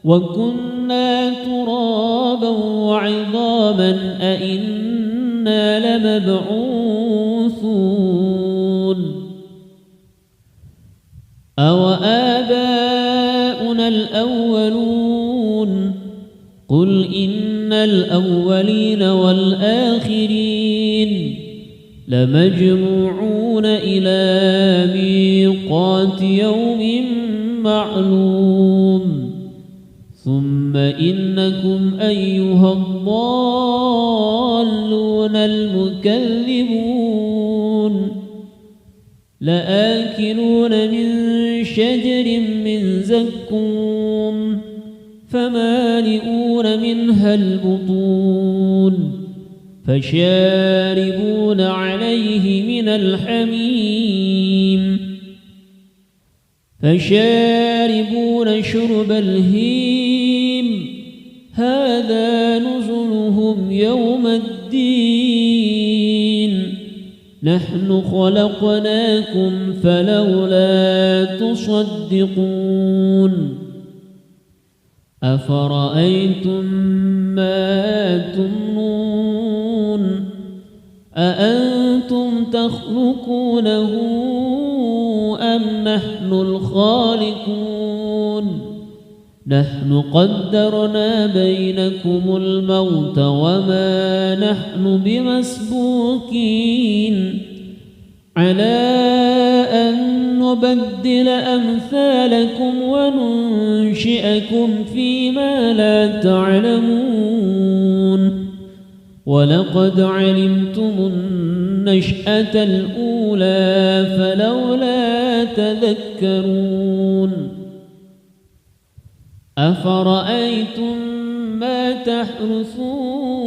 A: وكنا ترابا وعظاما أئنا لمبعوثون أوآباؤنا الأولون قل إن الأولين والآخرين لمجموعون إلى ميقات يوم معلوم ثم إنكم أيها الضالون المكذبون لآكلون من شجر من زقوم فمالئون منها البطون فشاربون عليه من الحميم فشاربون شرب الهيم هذا نزلهم يوم الدين نحن خلقناكم فلولا تصدقون أفرأيتم ما تمنون أأنتم تخلقونه أم نحن الخالقون نحن قدرنا بينكم الموت وما نحن بمسبوقين على أن نبدل أمثالكم وننشئكم فيما لا تعلمون ولقد علمتم النشأة الأولى فلولا تذكرون أفرأيتم ما تحرثون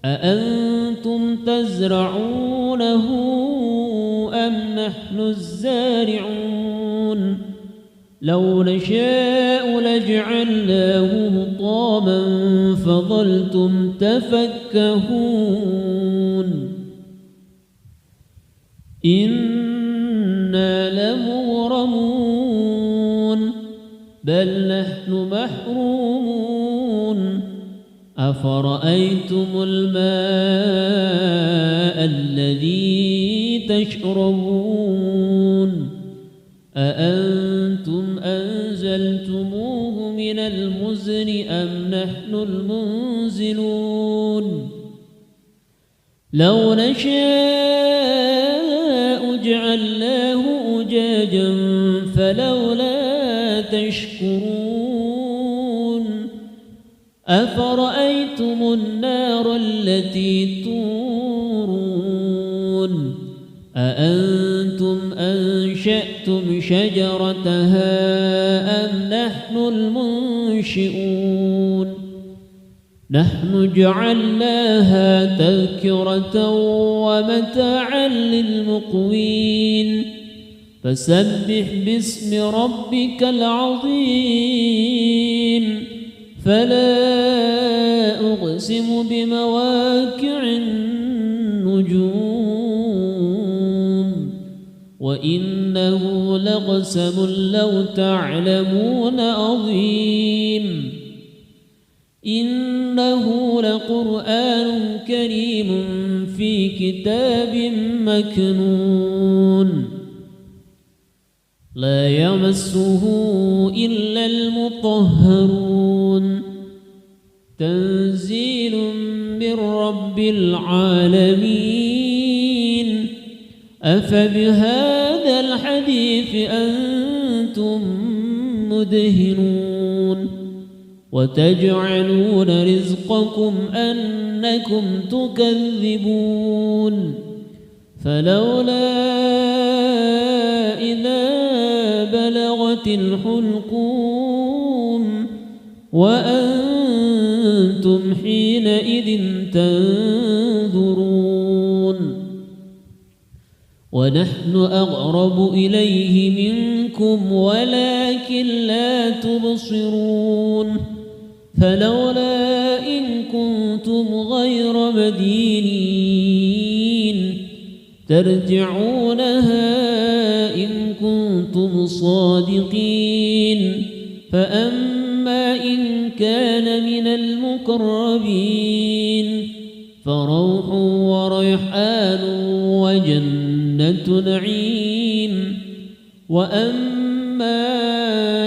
A: أأنتم تزرعونه أم نحن الزارعون لو نشاء لجعلناه حطاما فظلتم تفكهون إنا لمغرمون بل نحن محرومون أفرأيتم الماء الذي تشربون أأنتم أنزلتموه من المزن أم نحن المنزلون لو نشاء جعلناه أجاجا فلولا تشكرون أفرأيتم النار التي تورون أأنتم أنشأتم شجرتها أم نحن المنشئون نحن جعلناها تذكرة ومتاعا للمقوين فسبح باسم ربك العظيم فلا أقسم بمواقع النجوم وإنه لقسم لو تعلمون عظيم إنه لقرآن كريم في كتاب مكنون لا يمسه إلا المطهرون تنزيل من رب العالمين أفبهذا الحديث أنتم مدهنون وتجعلون رزقكم أنكم تكذبون فلولا إذا بلغت الحلقوم وأنتم حينئذ تنظرون ونحن أقرب إليه منكم ولكن لا تبصرون فلولا إن كنتم غير مدينين ترجعونها إن كنتم صادقين فأما إن كان من المقربين فروح وريحان وجنة نعيم وأما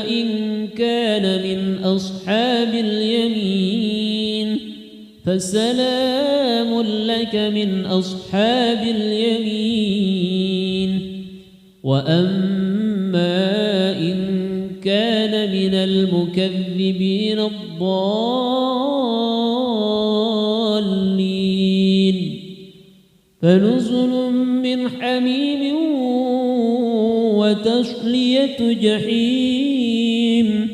A: إن كان من أصحاب اليمين فسلام لك من أصحاب اليمين وأما إن كان من المكذبين الضالين فنزل من حميم وتصلية جحيم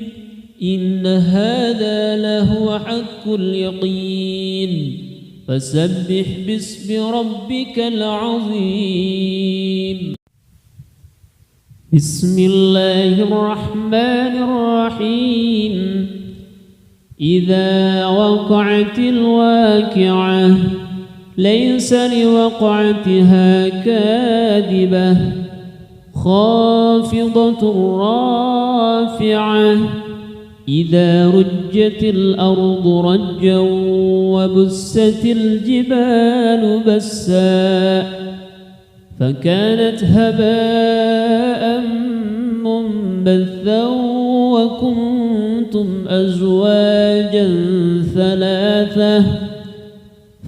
A: إن هذا لهو حق اليقين فسبح باسم ربك العظيم بسم الله الرحمن الرحيم إذا وقعت الواقعة ليس لوقعتها كاذبة خافضة رافعة إذا رجت الأرض رجا وبست الجبال بسا فكانت هباء منبثا وكنتم أزواجا ثلاثة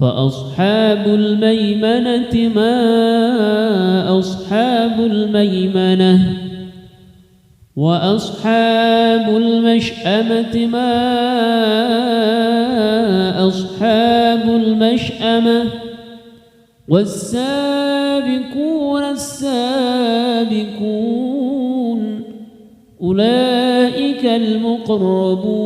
A: فأصحاب الميمنة ما أصحاب الميمنة وأصحاب المشأمة ما أصحاب المشأمة والسابقون السابقون أولئك المقربون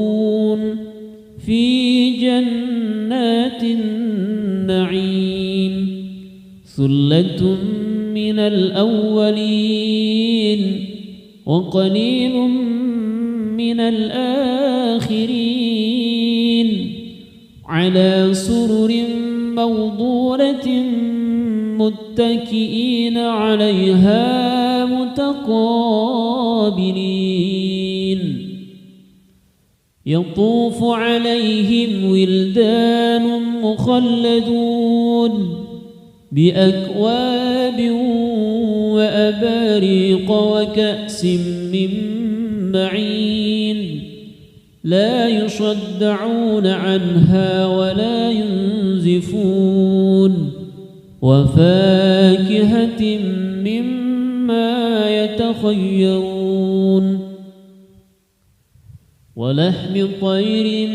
A: في جنات النعيم ثلة من الأولين وقليل من الآخرين على سرر موضونة متكئين عليها متقابلين يطوف عليهم ولدان مخلدون بأكواب وأباريق وكأس من معين لا يصدعون عنها ولا ينزفون وفاكهة مما يتخيرون ولحم طير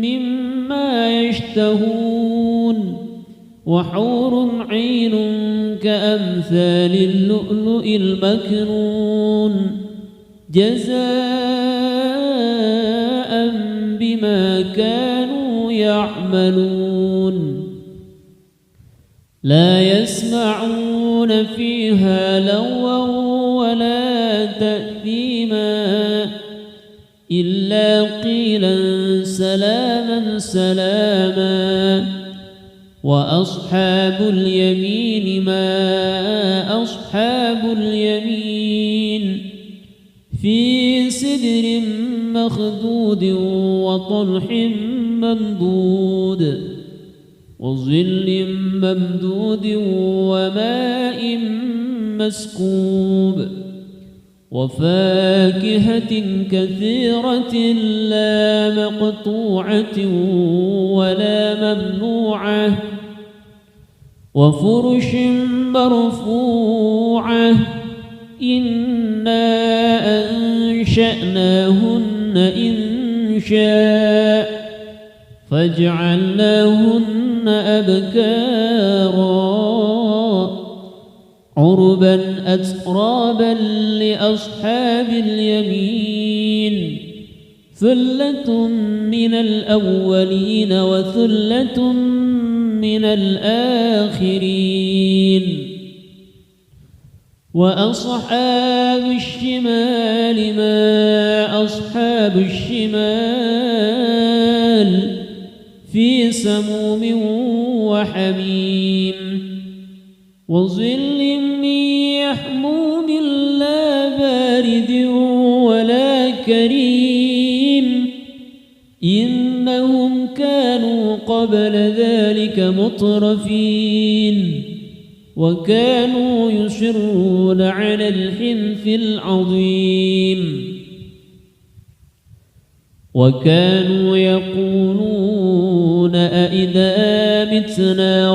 A: مما يشتهون وحور عين كأمثال اللؤلؤ المكنون جزاء بما كانوا يعملون لا يسمعون فيها لغوا ولا تأثيما إلا قيلا سلاما سلاما وأصحاب اليمين ما أصحاب اليمين في سدر مخضود وطلح ممدود وظل ممدود وماء مسكوب وفاكهة كثيرة لا مقطوعة ولا ممنوعة وفرش مرفوعة إنا أنشأناهن إنشاء فجعلناهن أبكارا عربا أترابا لأصحاب اليمين ثلة من الأولين وثلة من الآخرين وأصحاب الشمال ما أصحاب الشمال في سموم وحميم وظل من يحموم لا بارد ولا كريم إنهم كانوا قبل ذلك مترفين وكانوا يصرون على الحنث العظيم وكانوا يقولون أئذا متنا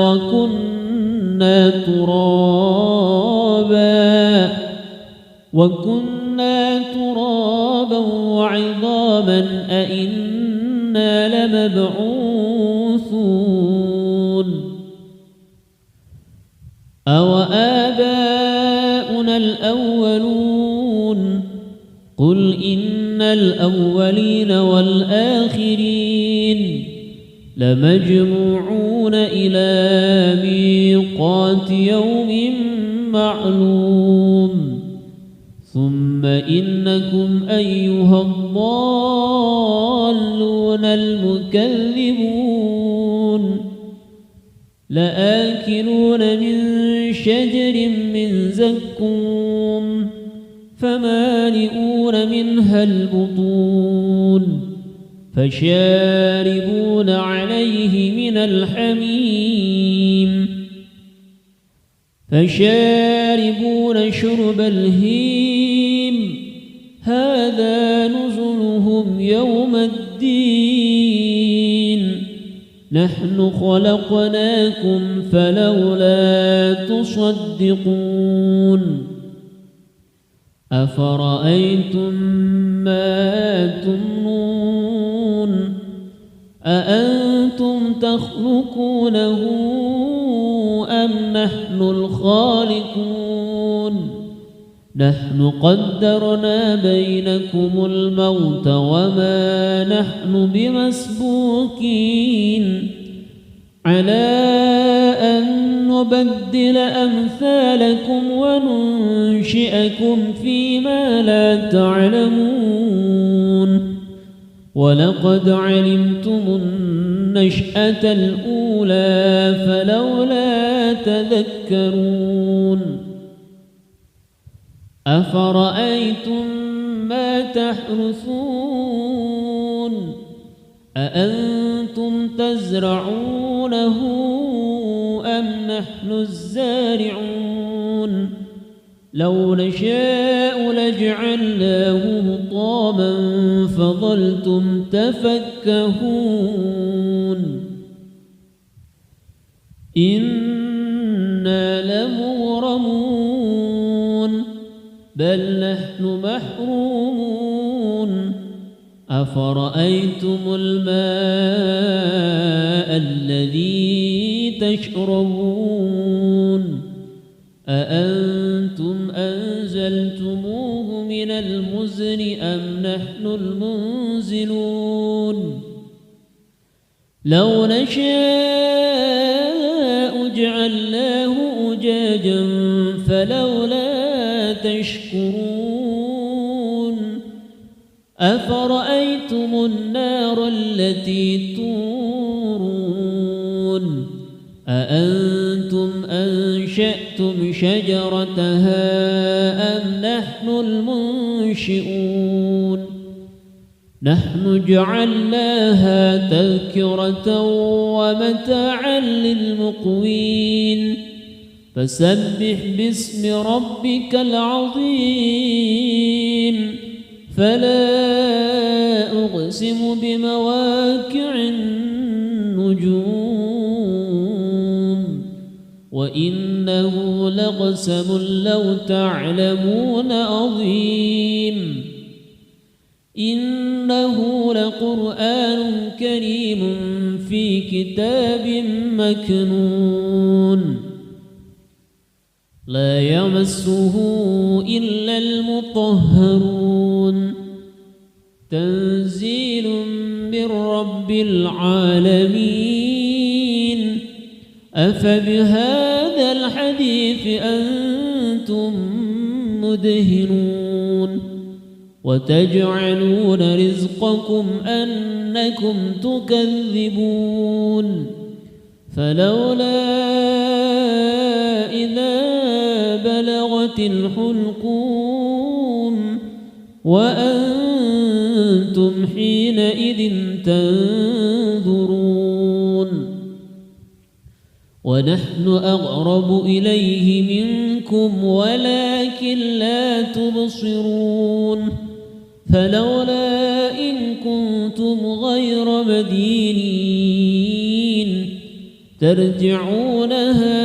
A: وكنا ترابا وعظاما أئنا لمبعوثون أوآباؤنا الأولون قل إن الأولين والآخرين لمجموعون إلى ميقات يوم معلوم ثم إنكم أيها الضالون المكذبون لآكلون من شجر من زقوم فمالئون منها البطون فشاربون عليه من الحميم فشاربون شرب الهيم هذا نزلهم يوم الدين نحن خلقناكم فلولا تصدقون أفرأيتم ما تمنون أأنتم تخلقونه أم نحن الخالقون نحن قدرنا بينكم الموت وما نحن بمسبوقين على أن نبدل أمثالكم وننشئكم فيما لا تعلمون ولقد علمتم النشأة الأولى فلولا تذكرون أفرأيتم ما تحرثون أأنتم تزرعونه أم نحن الزارعون لو نشاء لجعلناه حطاما فظلتم تفكهون إنا لمغرمون بل نحن محرومون أفرأيتم الماء الذي تشربون أأنتم أنزلتموه من المزن أم نحن المنزلون لو نشاء جعلناه أجاجا فلولا تشكرون أفرأيتم النار التي تورون أأنتم أنشأتم شجرتها أم نحن المنشئون نحن جعلناها تذكرة ومتاعا للمقوين فسبح باسم ربك العظيم فلا أقسم بمواقع النجوم وإنه لقسم لو تعلمون عظيم إنه لقرآن كريم في كتاب مكنون لا يمسه إلا المطهرون تنزيل من رب العالمين أفبهذا الحديث أنتم مدهنون وتجعلون رزقكم أنكم تكذبون فلولا إذا بلغت الحلقوم وأنتم حينئذ تنظرون ونحن أقرب إليه منكم ولكن لا تبصرون فلولا إن كنتم غير مدينين ترجعونها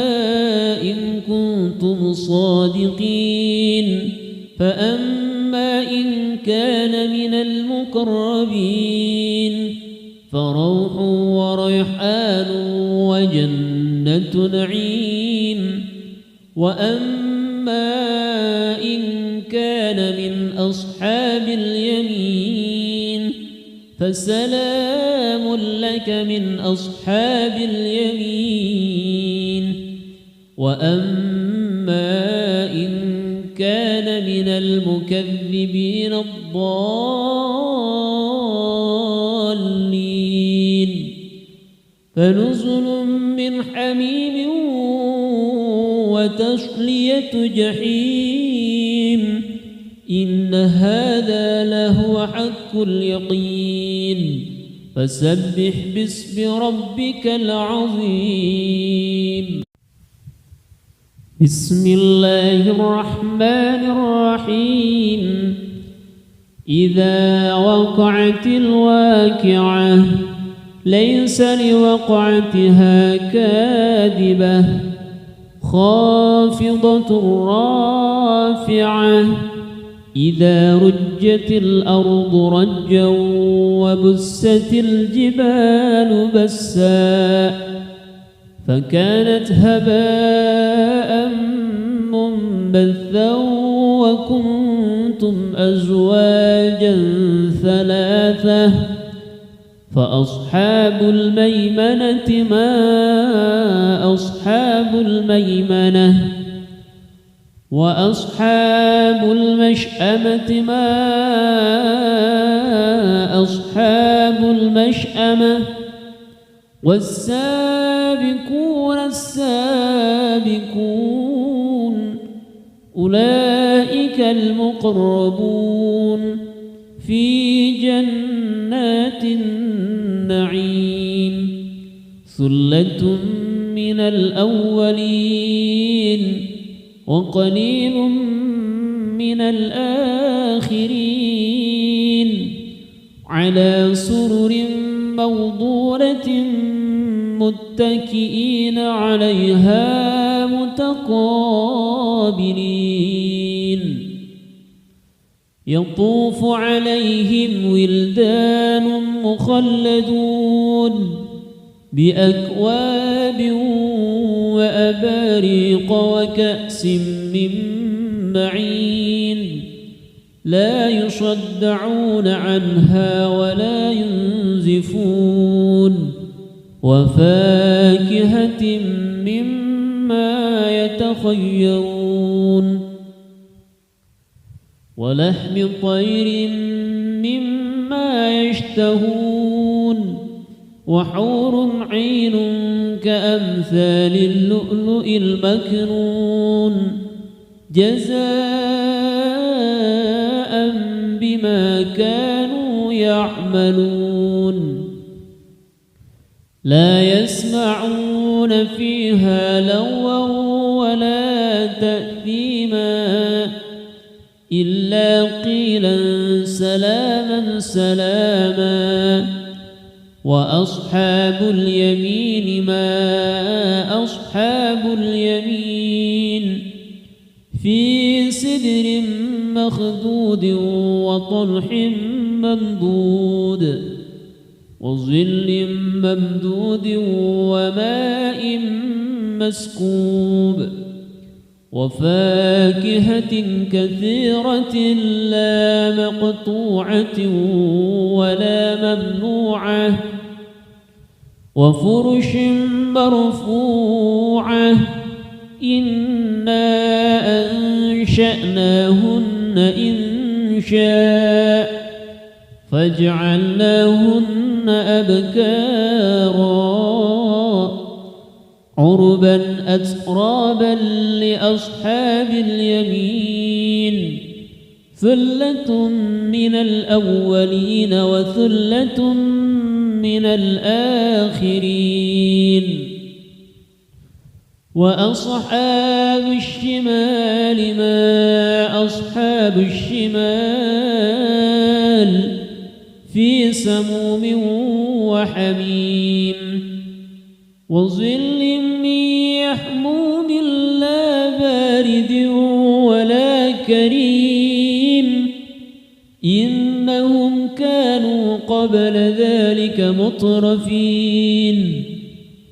A: إن كنتم صادقين فأما إن كان من المقربين فروح وريحان وجنة نعيم وأما إن كان من أصحاب اليمين فسلام لك من أصحاب اليمين وأما إن كان من المكذبين الضالين فنزل من حميم وتصلية جحيم إن هذا لهو حق اليقين فسبح باسم ربك العظيم بسم الله الرحمن الرحيم إذا وقعت الواقعة ليس لوقعتها كاذبة خافضة رافعة إذا رجت الأرض رجا وبست الجبال بسا فكانت هباء منبثا وكنتم أزواجا ثلاثة فأصحاب الميمنة ما أصحاب الميمنة وأصحاب المشأمة ما أصحاب المشأمة والسابقون السابقون أولئك المقربون في جنات النعيم ثلة من الأولين وقليل من الآخرين على سرر موضونة متكئين عليها متقابلين يطوف عليهم ولدان مخلدون بأكواب وأباريق وكأس من معين لا يصدعون عنها ولا ينزفون وفاكهة مما يتخيرون ولحم طير مما يشتهون وحور عين كأمثال اللؤلؤ المكنون جزاء بما كانوا يعملون لا يسمعون فيها لغوا ولا تأثيما إلا قيلا سلاما سلاما وأصحاب اليمين ما أصحاب اليمين في سدر مخدود وطلح ممدود وظل ممدود وماء مسكوب وفاكهة كثيرة لا مقطوعة ولا ممنوعة وفرش مرفوعة إنا أنشأناهن إنشاء فجعلناهن أبكارا عربا أترابا لأصحاب اليمين ثلة من الأولين وثلة من الآخرين وأصحاب الشمال ما أصحاب الشمال في سموم وحميم وظل من يحموم لا بارد ولا كريم إنهم كانوا قبل ذلك مترفين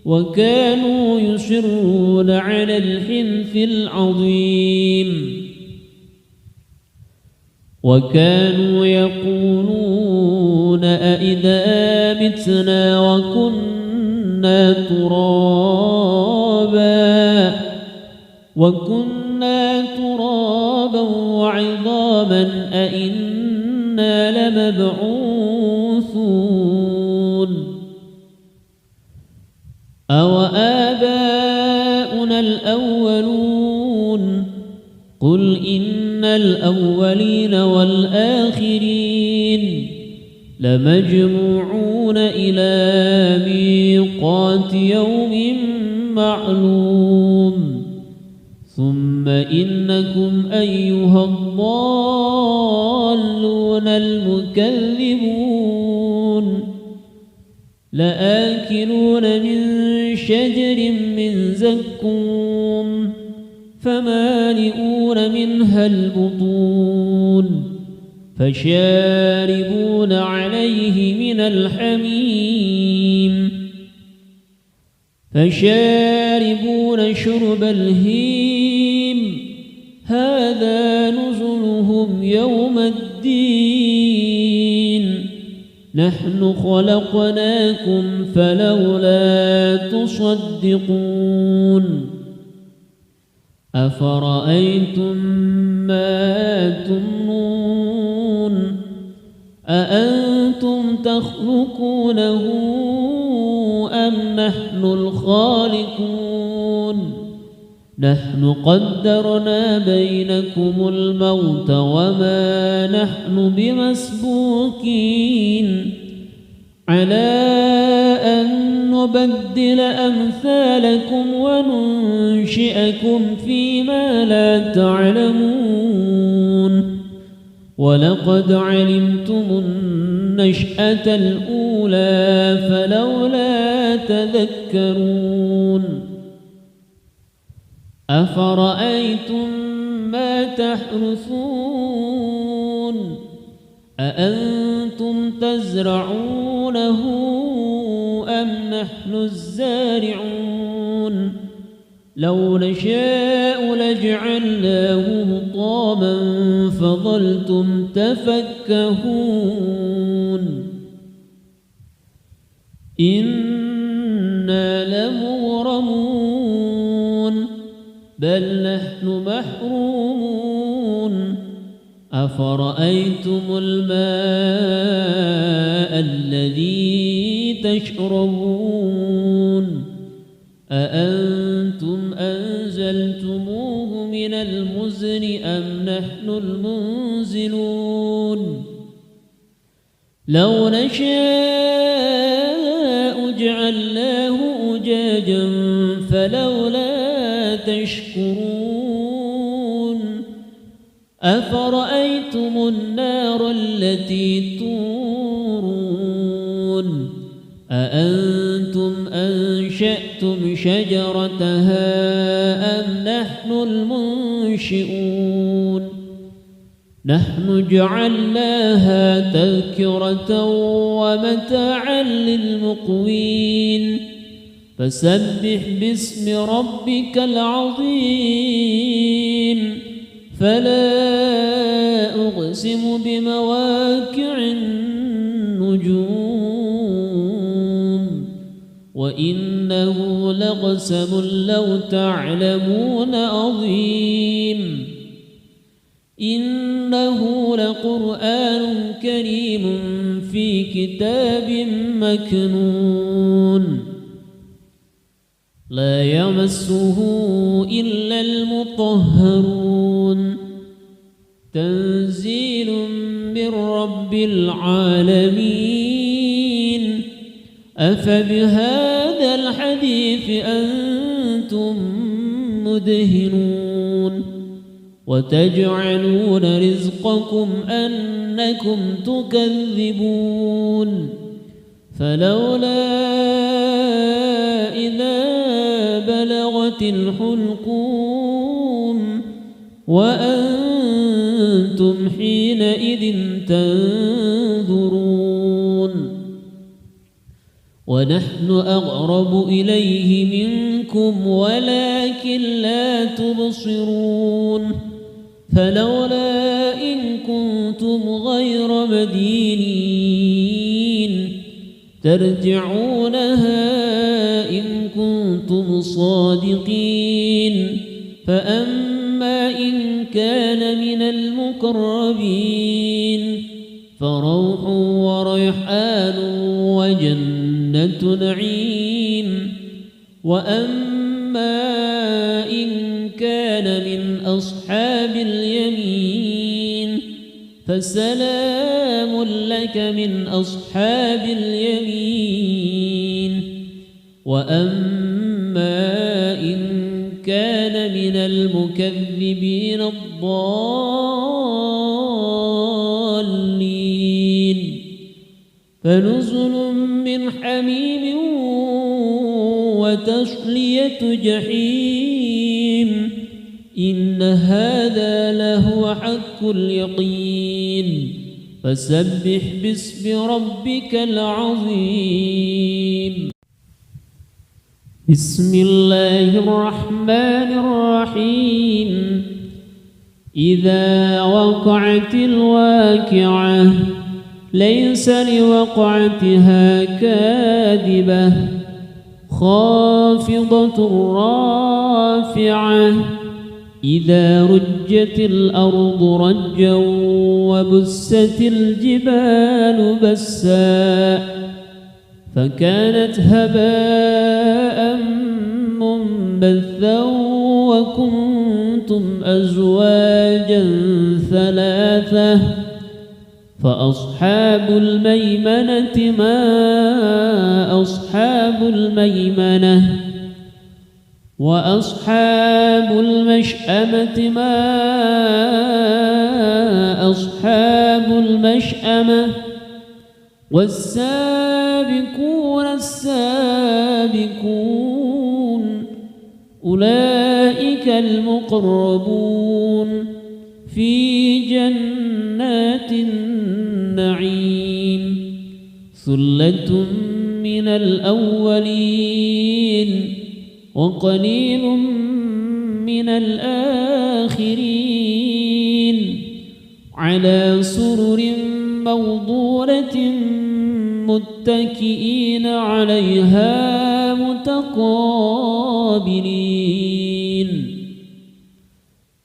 A: وكانوا يصرون على الحنث العظيم وكانوا يقولون أئذا متنا وكنا ترابا وعظاما أئنا لمبعوثون أو آباؤنا الأولون قل إن الأولين والآخرين لمجموعون إلى ميقات يوم معلوم ثم إنكم أيها الضالون المكذبون لآكلون من شجر من زقوم فمالئون منها البطون فشاربون عليه من الحميم فشاربون شرب الهيم هذا نزلهم يوم الدين نحن خلقناكم فلولا تصدقون أفرأيتم ما تمنون أأنتم تخلقونه أم نحن الخالقون نحن قدرنا بينكم الموت وما نحن بمسبوقين على أن نبدل أمثالكم وننشئكم فيما لا تعلمون ولقد علمتم النشأة الأولى فلولا تذكرون أفرأيتم ما تحرثون أأنتم تزرعونه أم نحن الزارعون لو نشاء لجعلناه حطاما فظلتم تفكهون إنا لمغرمون بل نحن محرومون أفرأيتم الماء الذي تشربون أأنتم أنزلتموه من المزن أم نحن المنزلون لو نشاء جعلناه أجاجا فلولا تشكرون أفرأيتم النار التي تورون أأنتم أنشأتم شجرتها أم نحن المنشئون نحن جعلناها تذكرة ومتاعا للمقوين فسبح باسم ربك العظيم فلا أقسم بمواقع النجوم وإنه لقسم لو تعلمون عظيم إنه لقرآن كريم في كتاب مكنون لا يمسه إلا المطهرون تنزيل من رب العالمين أفبهذا الحديث أنتم مدهنون وتجعلون رزقكم أنكم تكذبون فلولا إذا بلغت الحلقوم وأنتم حينئذ تنظرون ونحن أقرب إليه منكم ولكن لا تبصرون فلولا إن كنتم غير مدينين ترجعونها إن كنتم صادقين فأما إن كان من المقربين فروح وريحان وجنة نعيم وأما إن كان من أصحاب اليمين فسلام لك من أصحاب اليمين وأما إن كان من المكذبين الضالين فنزل من حميم وتصلية جحيم إن هذا لهو حق اليقين فسبح باسم ربك العظيم بسم الله الرحمن الرحيم إذا وقعت الواقعة ليس لوقعتها كاذبة خافضة رافعة إذا رجت الأرض رجا وبست الجبال بسا فكانت هباء منبثا وكنتم أزواجا ثلاثة فأصحاب الميمنة ما أصحاب الميمنة وأصحاب المشأمة ما أصحاب المشأمة والسابقون السابقون أولئك المقربون في جنات النعيم ثلة من الأولين وقليل من الآخرين على سرر موضونة متكئين عليها متقابلين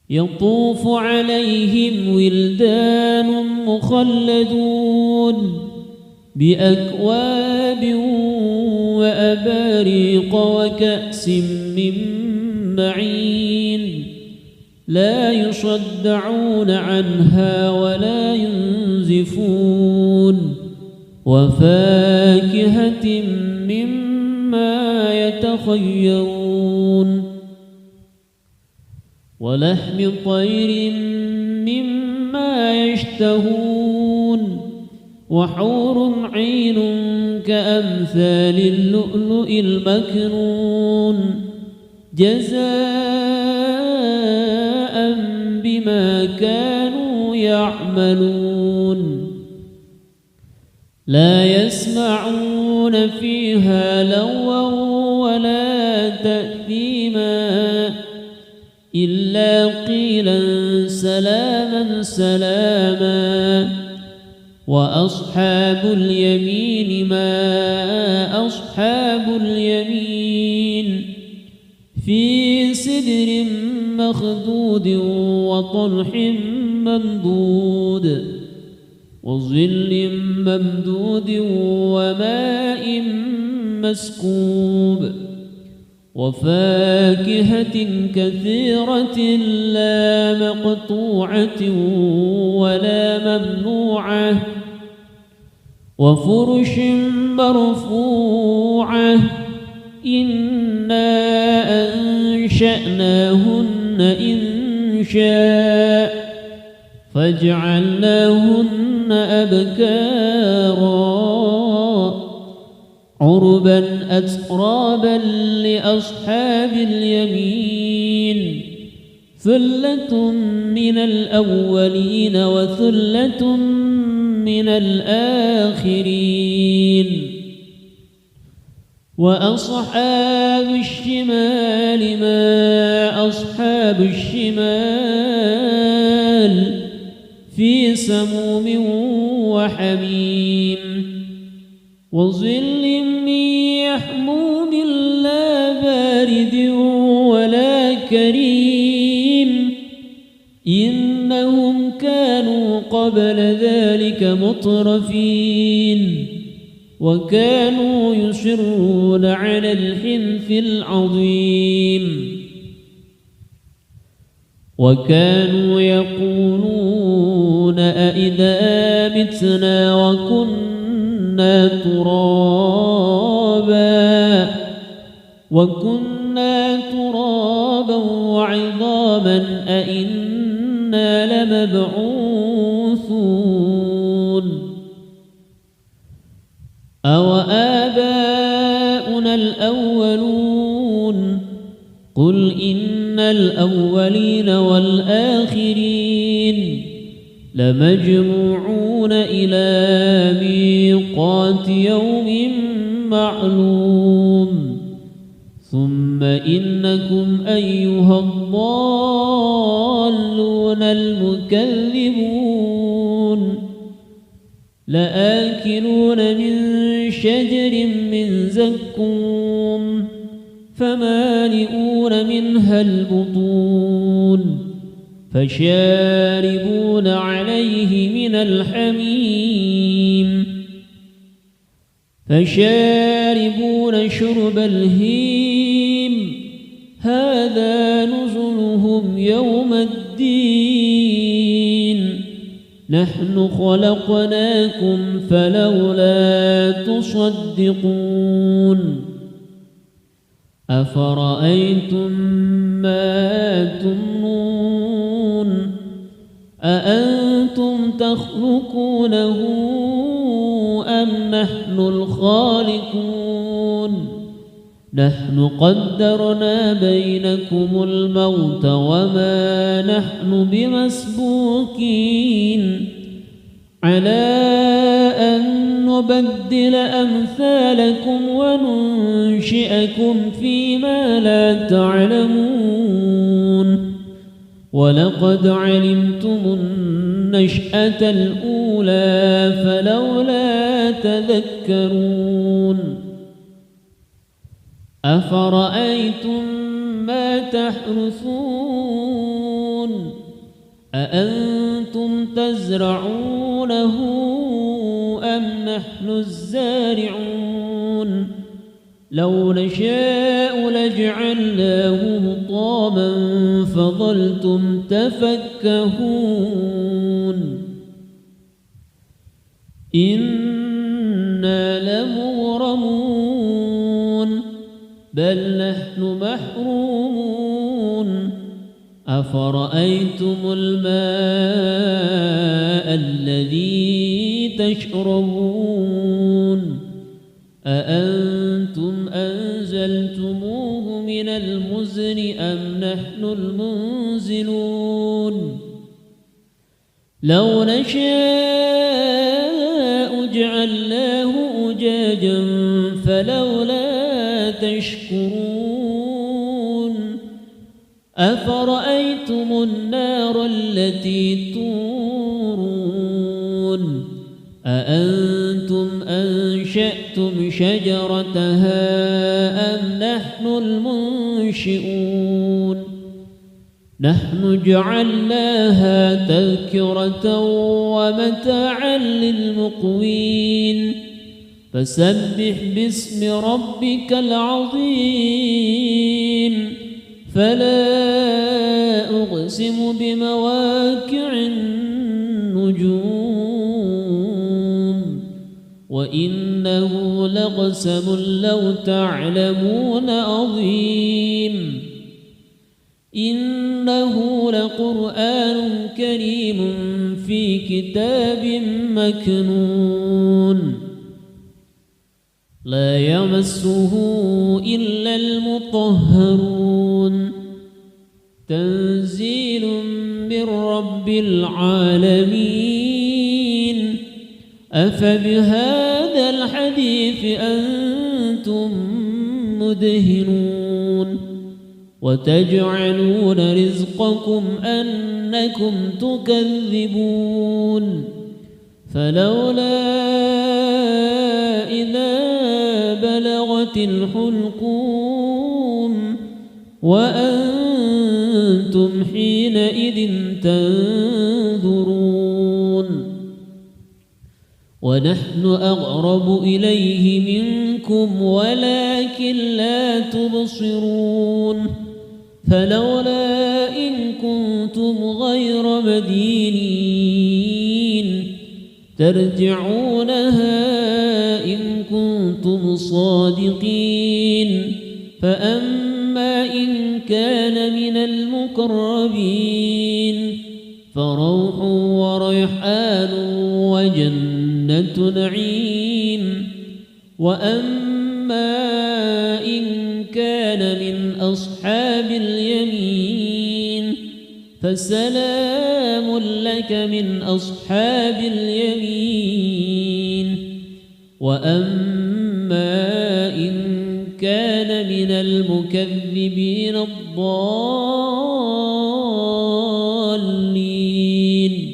A: يطوف عليهم ولدان مخلدون بأكواب وأباريق وكأس من معين لا يصدعون عنها ولا ينزفون وفاكهة مما يتخيرون ولحم طير مما يشتهون وحور عين كأمثال اللؤلؤ المكنون جزاء بما كانوا يعملون لا يسمعون فيها لغوا ولا تأثيما إلا قيلا سلاما سلاما وأصحاب اليمين ما أصحاب اليمين في سدر مخدود وطلح ممدود وظل ممدود وماء مسكوب وفاكهة كثيرة لا مقطوعة ولا ممنوعة وفرش مرفوعة إنا أنشأناهن إنشاء فجعلناهن أبكارا عربا أترابا لأصحاب اليمين ثلة من الأولين وثلة من الآخرين وأصحاب الشمال ما أصحاب الشمال في سموم وحميم وظل من يحموم لا بارد ولا كريم إنهم كانوا قبل ذلك مترفين وكانوا يصرون على الحنث العظيم وكانوا يقولون أئذا متنا وكنا ترابا وعظاما أئنا لمبعوثون أو آباؤنا الأولون قل إن الأولين والآخرين لمجموعون إلى ميقات يوم معلوم ثم إنكم أيها الضالون المكذبون لآكلون من شجر من زقوم فمالئون منها البطون فشاربون عليه من الحميم فشاربون شرب الهيم هذا نزلهم يوم الدين نحن خلقناكم فلولا تصدقون أفرأيتم ما تمنون أأنتم تخلقونه أم نحن الخالقون نحن قدرنا بينكم الموت وما نحن بمسبوقين على أن نبدل أمثالكم وننشئكم فيما لا تعلمون ولقد علمتم النشأة الأولى فلولا تذكرون أفرأيتم ما تحرثون أأنتم تزرعونه أم نحن الزارعون لو نشاء لجعلناه حطاما فظلتم تفكهون إنا لمغرمون بل نحن محرومون أفرأيتم الماء الذي تشربون أأنتم أنزلتموه من المزن أم نحن المنزلون لو نشاء جعلناه أجاجا فلولا تشكرون أفرأيتم النار التي تورون أأنتم أنشأتم شجرتها أم نحن المنشئون نحن جعلناها تذكرة ومتاعا للمقوين فسبح باسم ربك العظيم فلا أقسم بمواقع النجوم وإنه لقسم لو تعلمون عظيم إنه لقرآن كريم في كتاب مكنون لا يمسه إلا المطهرون تنزيل من رب العالمين أفبهذا الحديث أنتم مدهنون وتجعلون رزقكم أنكم تكذبون فلولا إذا بلغت الحلقوم وأنتم حينئذ تنظرون ونحن أقرب إليه منكم ولكن لا تبصرون فلولا إن كنتم غير مدينين ترجعونها إن كنتم صادقين فأما إن كان من المقربين فروح وريحان وجنة نعيم وأما إن كان من أصحاب اليمين فسلام لك من أصحاب اليمين وأما إن كان من المكذبين الضالين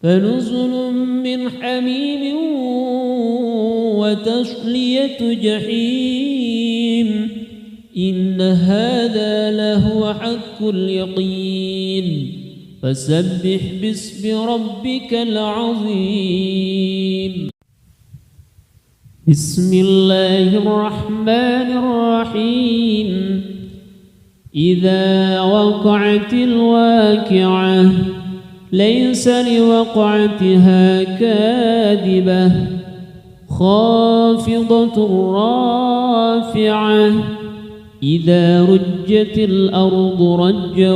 A: فنزل من حميم وتصلية جحيم إن هذا لهو حق اليقين فسبح باسم ربك العظيم بسم الله الرحمن الرحيم إذا وقعت الواقعة ليس لوقعتها كاذبة خافضة رافعة إذا رجت الأرض رجا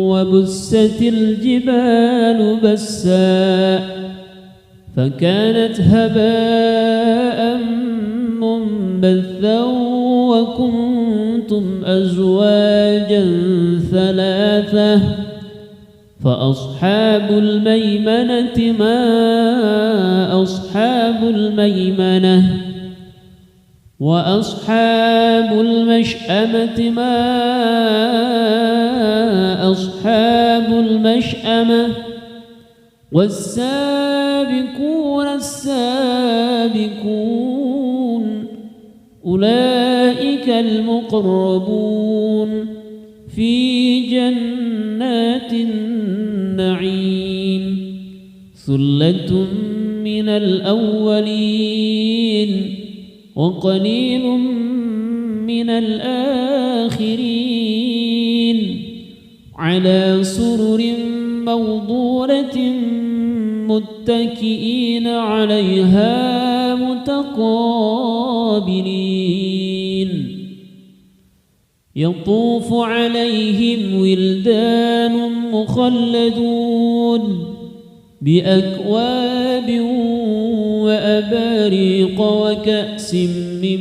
A: وبست الجبال بسا فكانت هباء منبثا وكنتم أزواجا ثلاثة فأصحاب الميمنة ما أصحاب الميمنة وأصحاب المشأمة ما أصحاب المشأمة والسابقون السابقون أولئك المقربون في جنات النعيم النعيم ثلة من الأولين وقليل من الآخرين على سرر موضونة متكئين عليها متقابلين يطوف عليهم ولدان مخلدون بأكواب وأباريق وكأس من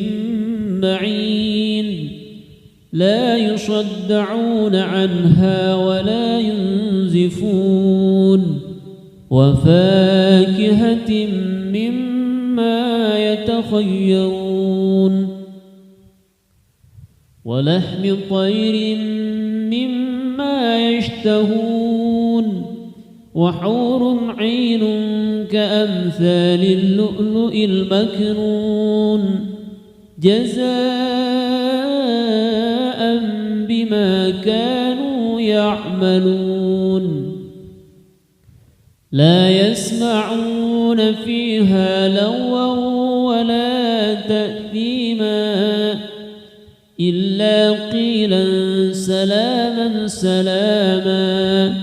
A: معين لا يصدعون عنها ولا ينزفون وفاكهة مما يتخيرون ولحم طير مما يشتهون وحور عين كأمثال اللؤلؤ المكنون جزاء بما كانوا يعملون لا يسمعون فيها لغوا ولا تأثيما إلا قيلا سلاما سلاما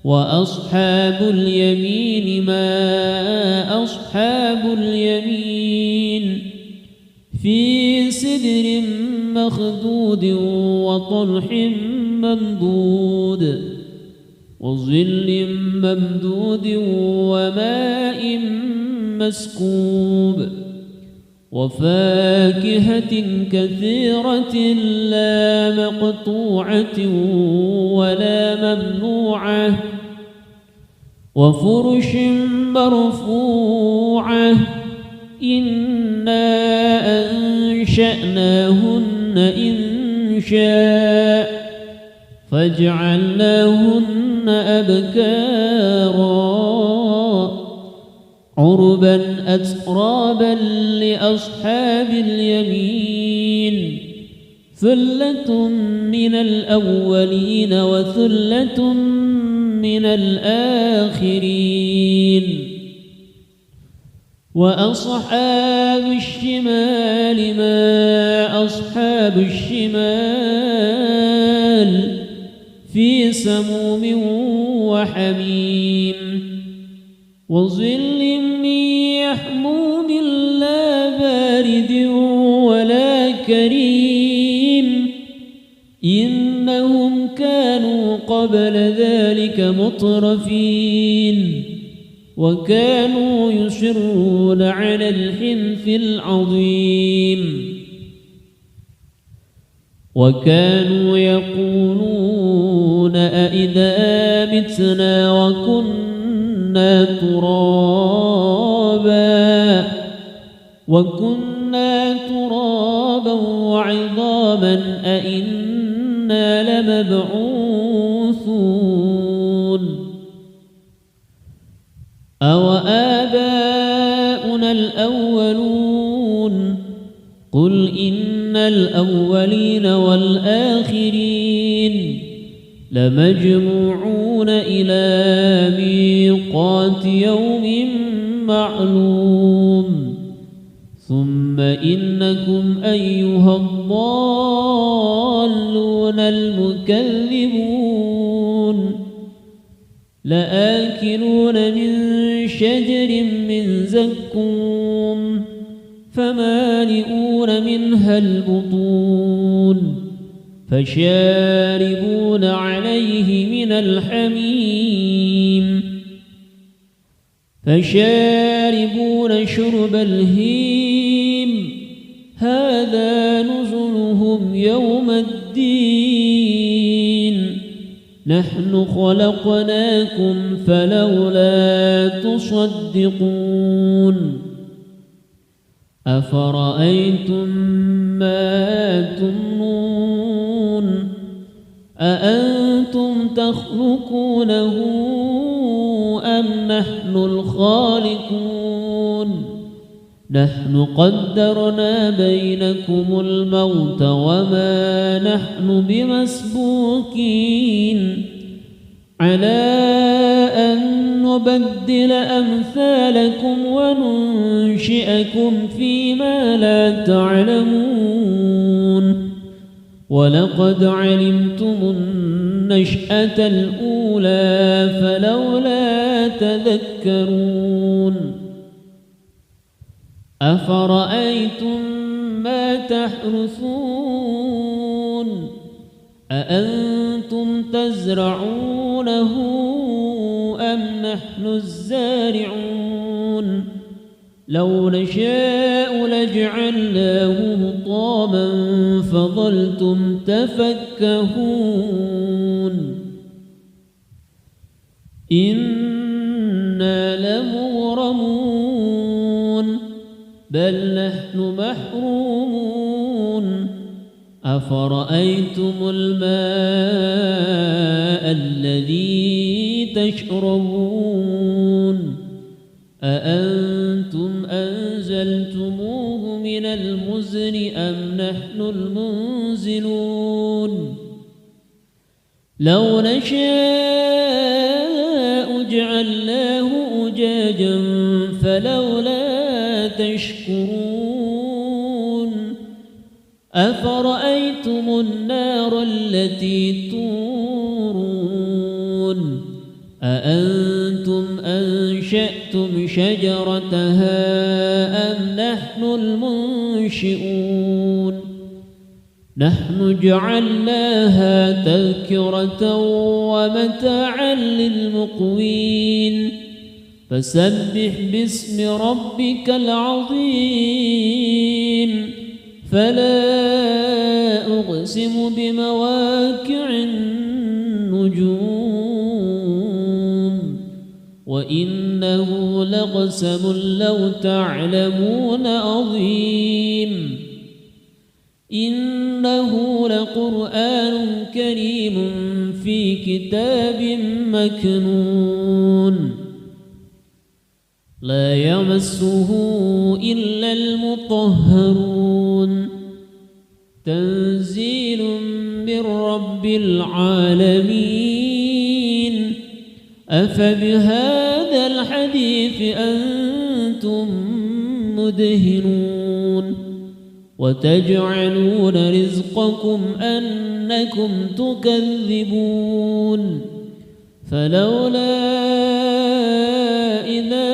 A: وأصحاب اليمين ما أصحاب اليمين في سدر مخدود وطلح ممدود وظل ممدود وماء مسكوب وفاكهة كثيرة لا مقطوعة ولا ممنوعة وفرش مرفوعة إنا أنشأناهن إنشاء فجعلناهن أبكارا عربا أترابا لأصحاب اليمين ثلة من الأولين وثلة من الآخرين وأصحاب الشمال ما أصحاب الشمال في سموم وحميم وظل من يحموم لا بارد ولا كريم إنهم كانوا قبل ذلك مترفين وكانوا يصرون على الحنث العظيم وكانوا يقولون أئذا متنا وكنا ترابا وعظاما أئنا لمبعوثون أو آباؤنا الأولون قل إن الأولين والآخرين لمجموعون إلى ميقات يوم معلوم ثم إنكم أيها الضالون المكذبون لآكلون من شجر من زقوم فمالئون منها البطون فشاربون عليه من الحميم فشاربون شرب الهيم هذا نزلهم يوم الدين نحن خلقناكم فلولا تصدقون أفرأيتم ما تمنون أأنتم تخلقونه أم نحن الخالقون نحن قدرنا بينكم الموت وما نحن بمسبوقين على أن نبدل أمثالكم وننشئكم فيما لا تعلمون ولقد علمتم النشأة الأولى فلولا تذكرون أفرأيتم ما تحرثون أأنتم تزرعونه أم نحن الزارعون لو نشاء لجعلناه حطاما فظلتم تفكهون إنا لمغرمون بل نحن محرومون أفرأيتم الماء الذي تشربون أأنتم أنزلتموه من المزن أم نحن المنزلون لو نشاء جعلناه أجاجا فلولا تشكرون أفرأيتم النار التي تورون أأنتم أنشأتم شجرتها أم نحن المنشئون نحن جعلناها تذكرة ومتاعا للمقوين فسبح باسم ربك العظيم فلا أقسم بمواقع النجوم وإنه لقسم لو تعلمون عظيم إنه لقرآن كريم في كتاب مكنون لا يمسه إلا المطهرون تنزيل من رب العالمين أفبهذا الحديث أنتم مدهنون وتجعلون رزقكم أنكم تكذبون فلولا إذا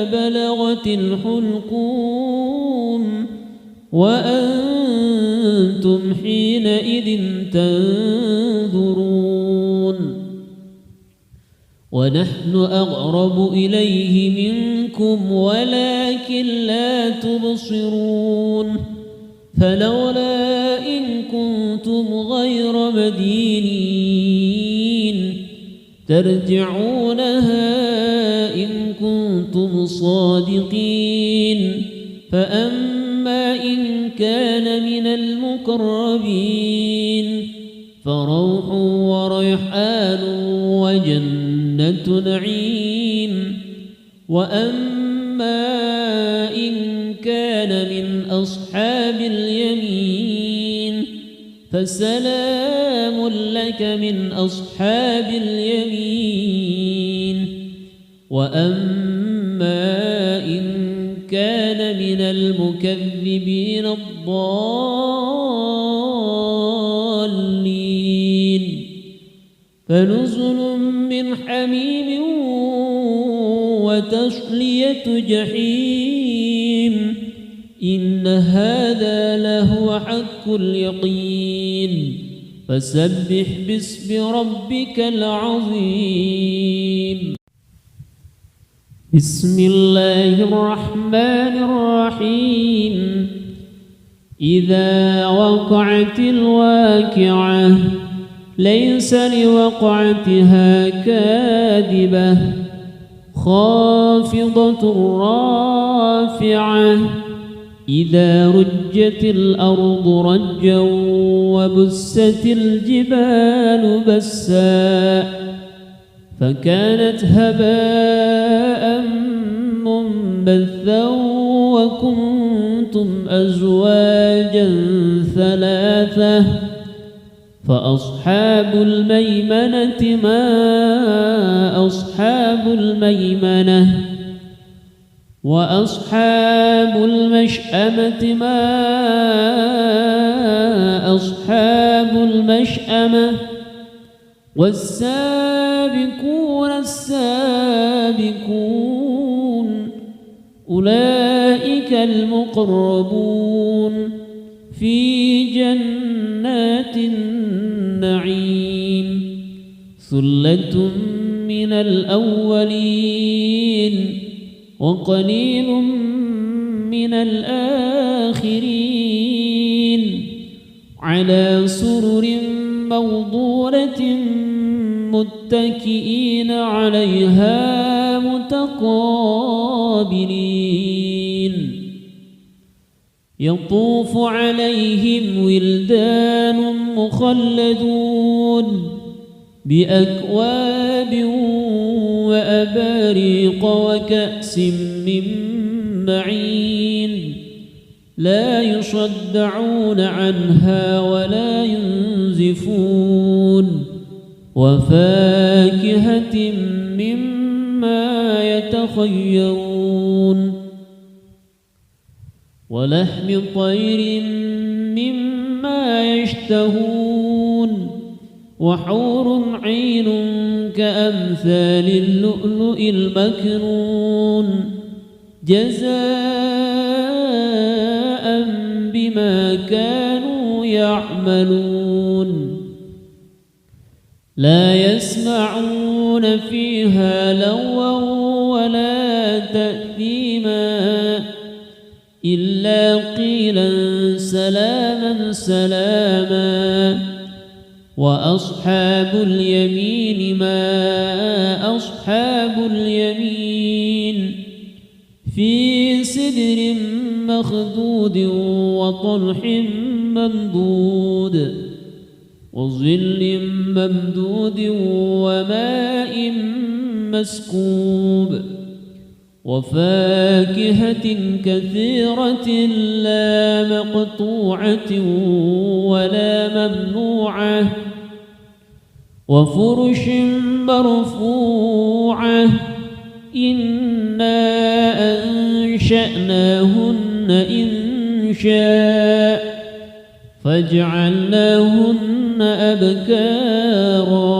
A: بلغت الحلقوم وأنتم حينئذ تنظرون ونحن أقرب إليه منكم ولكن لا تبصرون فلولا إن كنتم غير مدينين ترجعونها إن كنتم صادقين فأما إن كان من المقربين فروح وريحان وجنة نعيم وأما إن كان من أصحاب اليمين فسلام لك من أصحاب اليمين وأما إن كان من المكذبين الضالين فنزل من حميم وتصلية جحيم إن هذا لهو حق اليقين فسبح باسم ربك العظيم بسم الله الرحمن الرحيم إذا وقعت الواقعة ليس لوقعتها كاذبة خافضة رافعة إذا رجت الأرض رجا وبست الجبال بسا فكانت هباء منبثا وكنتم أزواجا ثلاثة فأصحاب الميمنة ما أصحاب الميمنة وأصحاب المشأمة ما أصحاب المشأمة والسابقون السابقون أولئك المقربون في جنات النعيم ثلة من الأولين وقليل من الآخرين على سرر موضونة متكئين عليها متقابلين يطوف عليهم ولدان مخلدون بأكواب وأباريق وكأس من معين لا يصدعون عنها ولا ينزفون وفاكهة مما يتخيرون ولحم طير مما يشتهون وحور عين كأمثال اللؤلؤ المكنون جزاء بما كانوا يعملون لا يسمعون فيها لغوا ولا تأثيما إلا قيلا سلاما سلاما وأصحاب اليمين ما أصحاب اليمين في سدر مخدود وطلح ممدود وظل ممدود وماء مسكوب وفاكهة كثيرة لا مقطوعة ولا ممنوعة وفرش مرفوعة إنا أنشأناهن إنشاء فجعلناهن أبكارا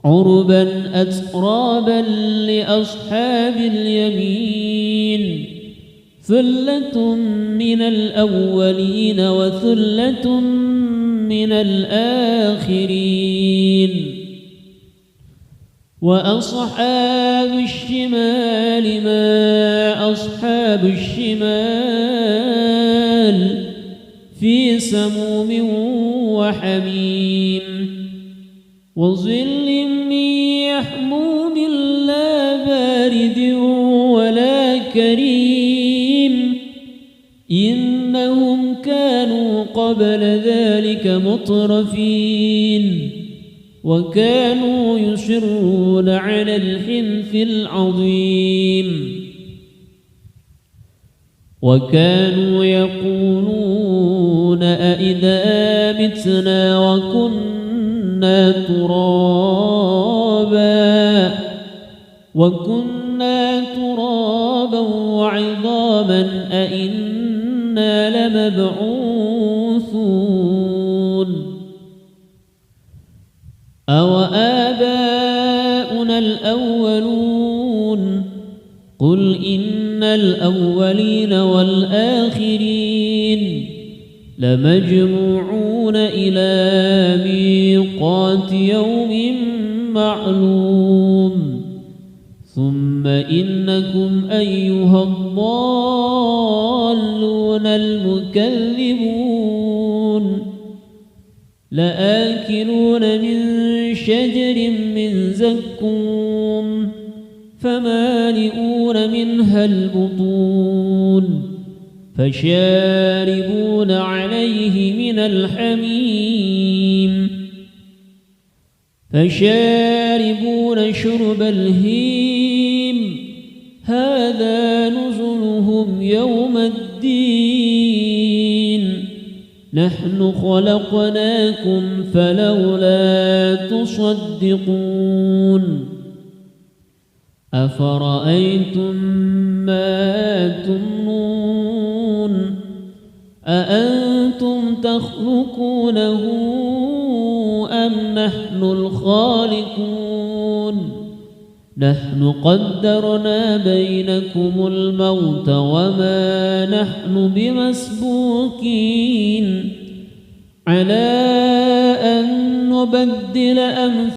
A: عربا أترابا لأصحاب اليمين ثلة من الأولين وثلة من الآخرين وأصحاب الشمال ما أصحاب الشمال في سموم وحميم وظل من يحموم لا بارد ولا كريم إنهم كانوا قبل ذلك مترفين وكانوا يصرون على الحنث العظيم وكانوا يقولون أئذا متنا وكنا ترابا وعظاما أئنا لمبعوثون أوآباؤنا الأولون قل إن الأولين والآخرين لمجموعون إلى ميقات يوم معلوم ثم إنكم أيها الضالون المكذبون لآكلون من شجر من زقوم فمالئون منها البطون فشاربون عليه من الحميم فشاربون شرب الهيم هذا نزلهم يوم الدين نحن خلقناكم فلولا تصدقون أفرأيتم ما تمنون أأنتم تخلقونه أم نحن الخالقون نحن قدرنا بينكم الموت وما نحن بمسبوقين على أن نبدل أمثالكم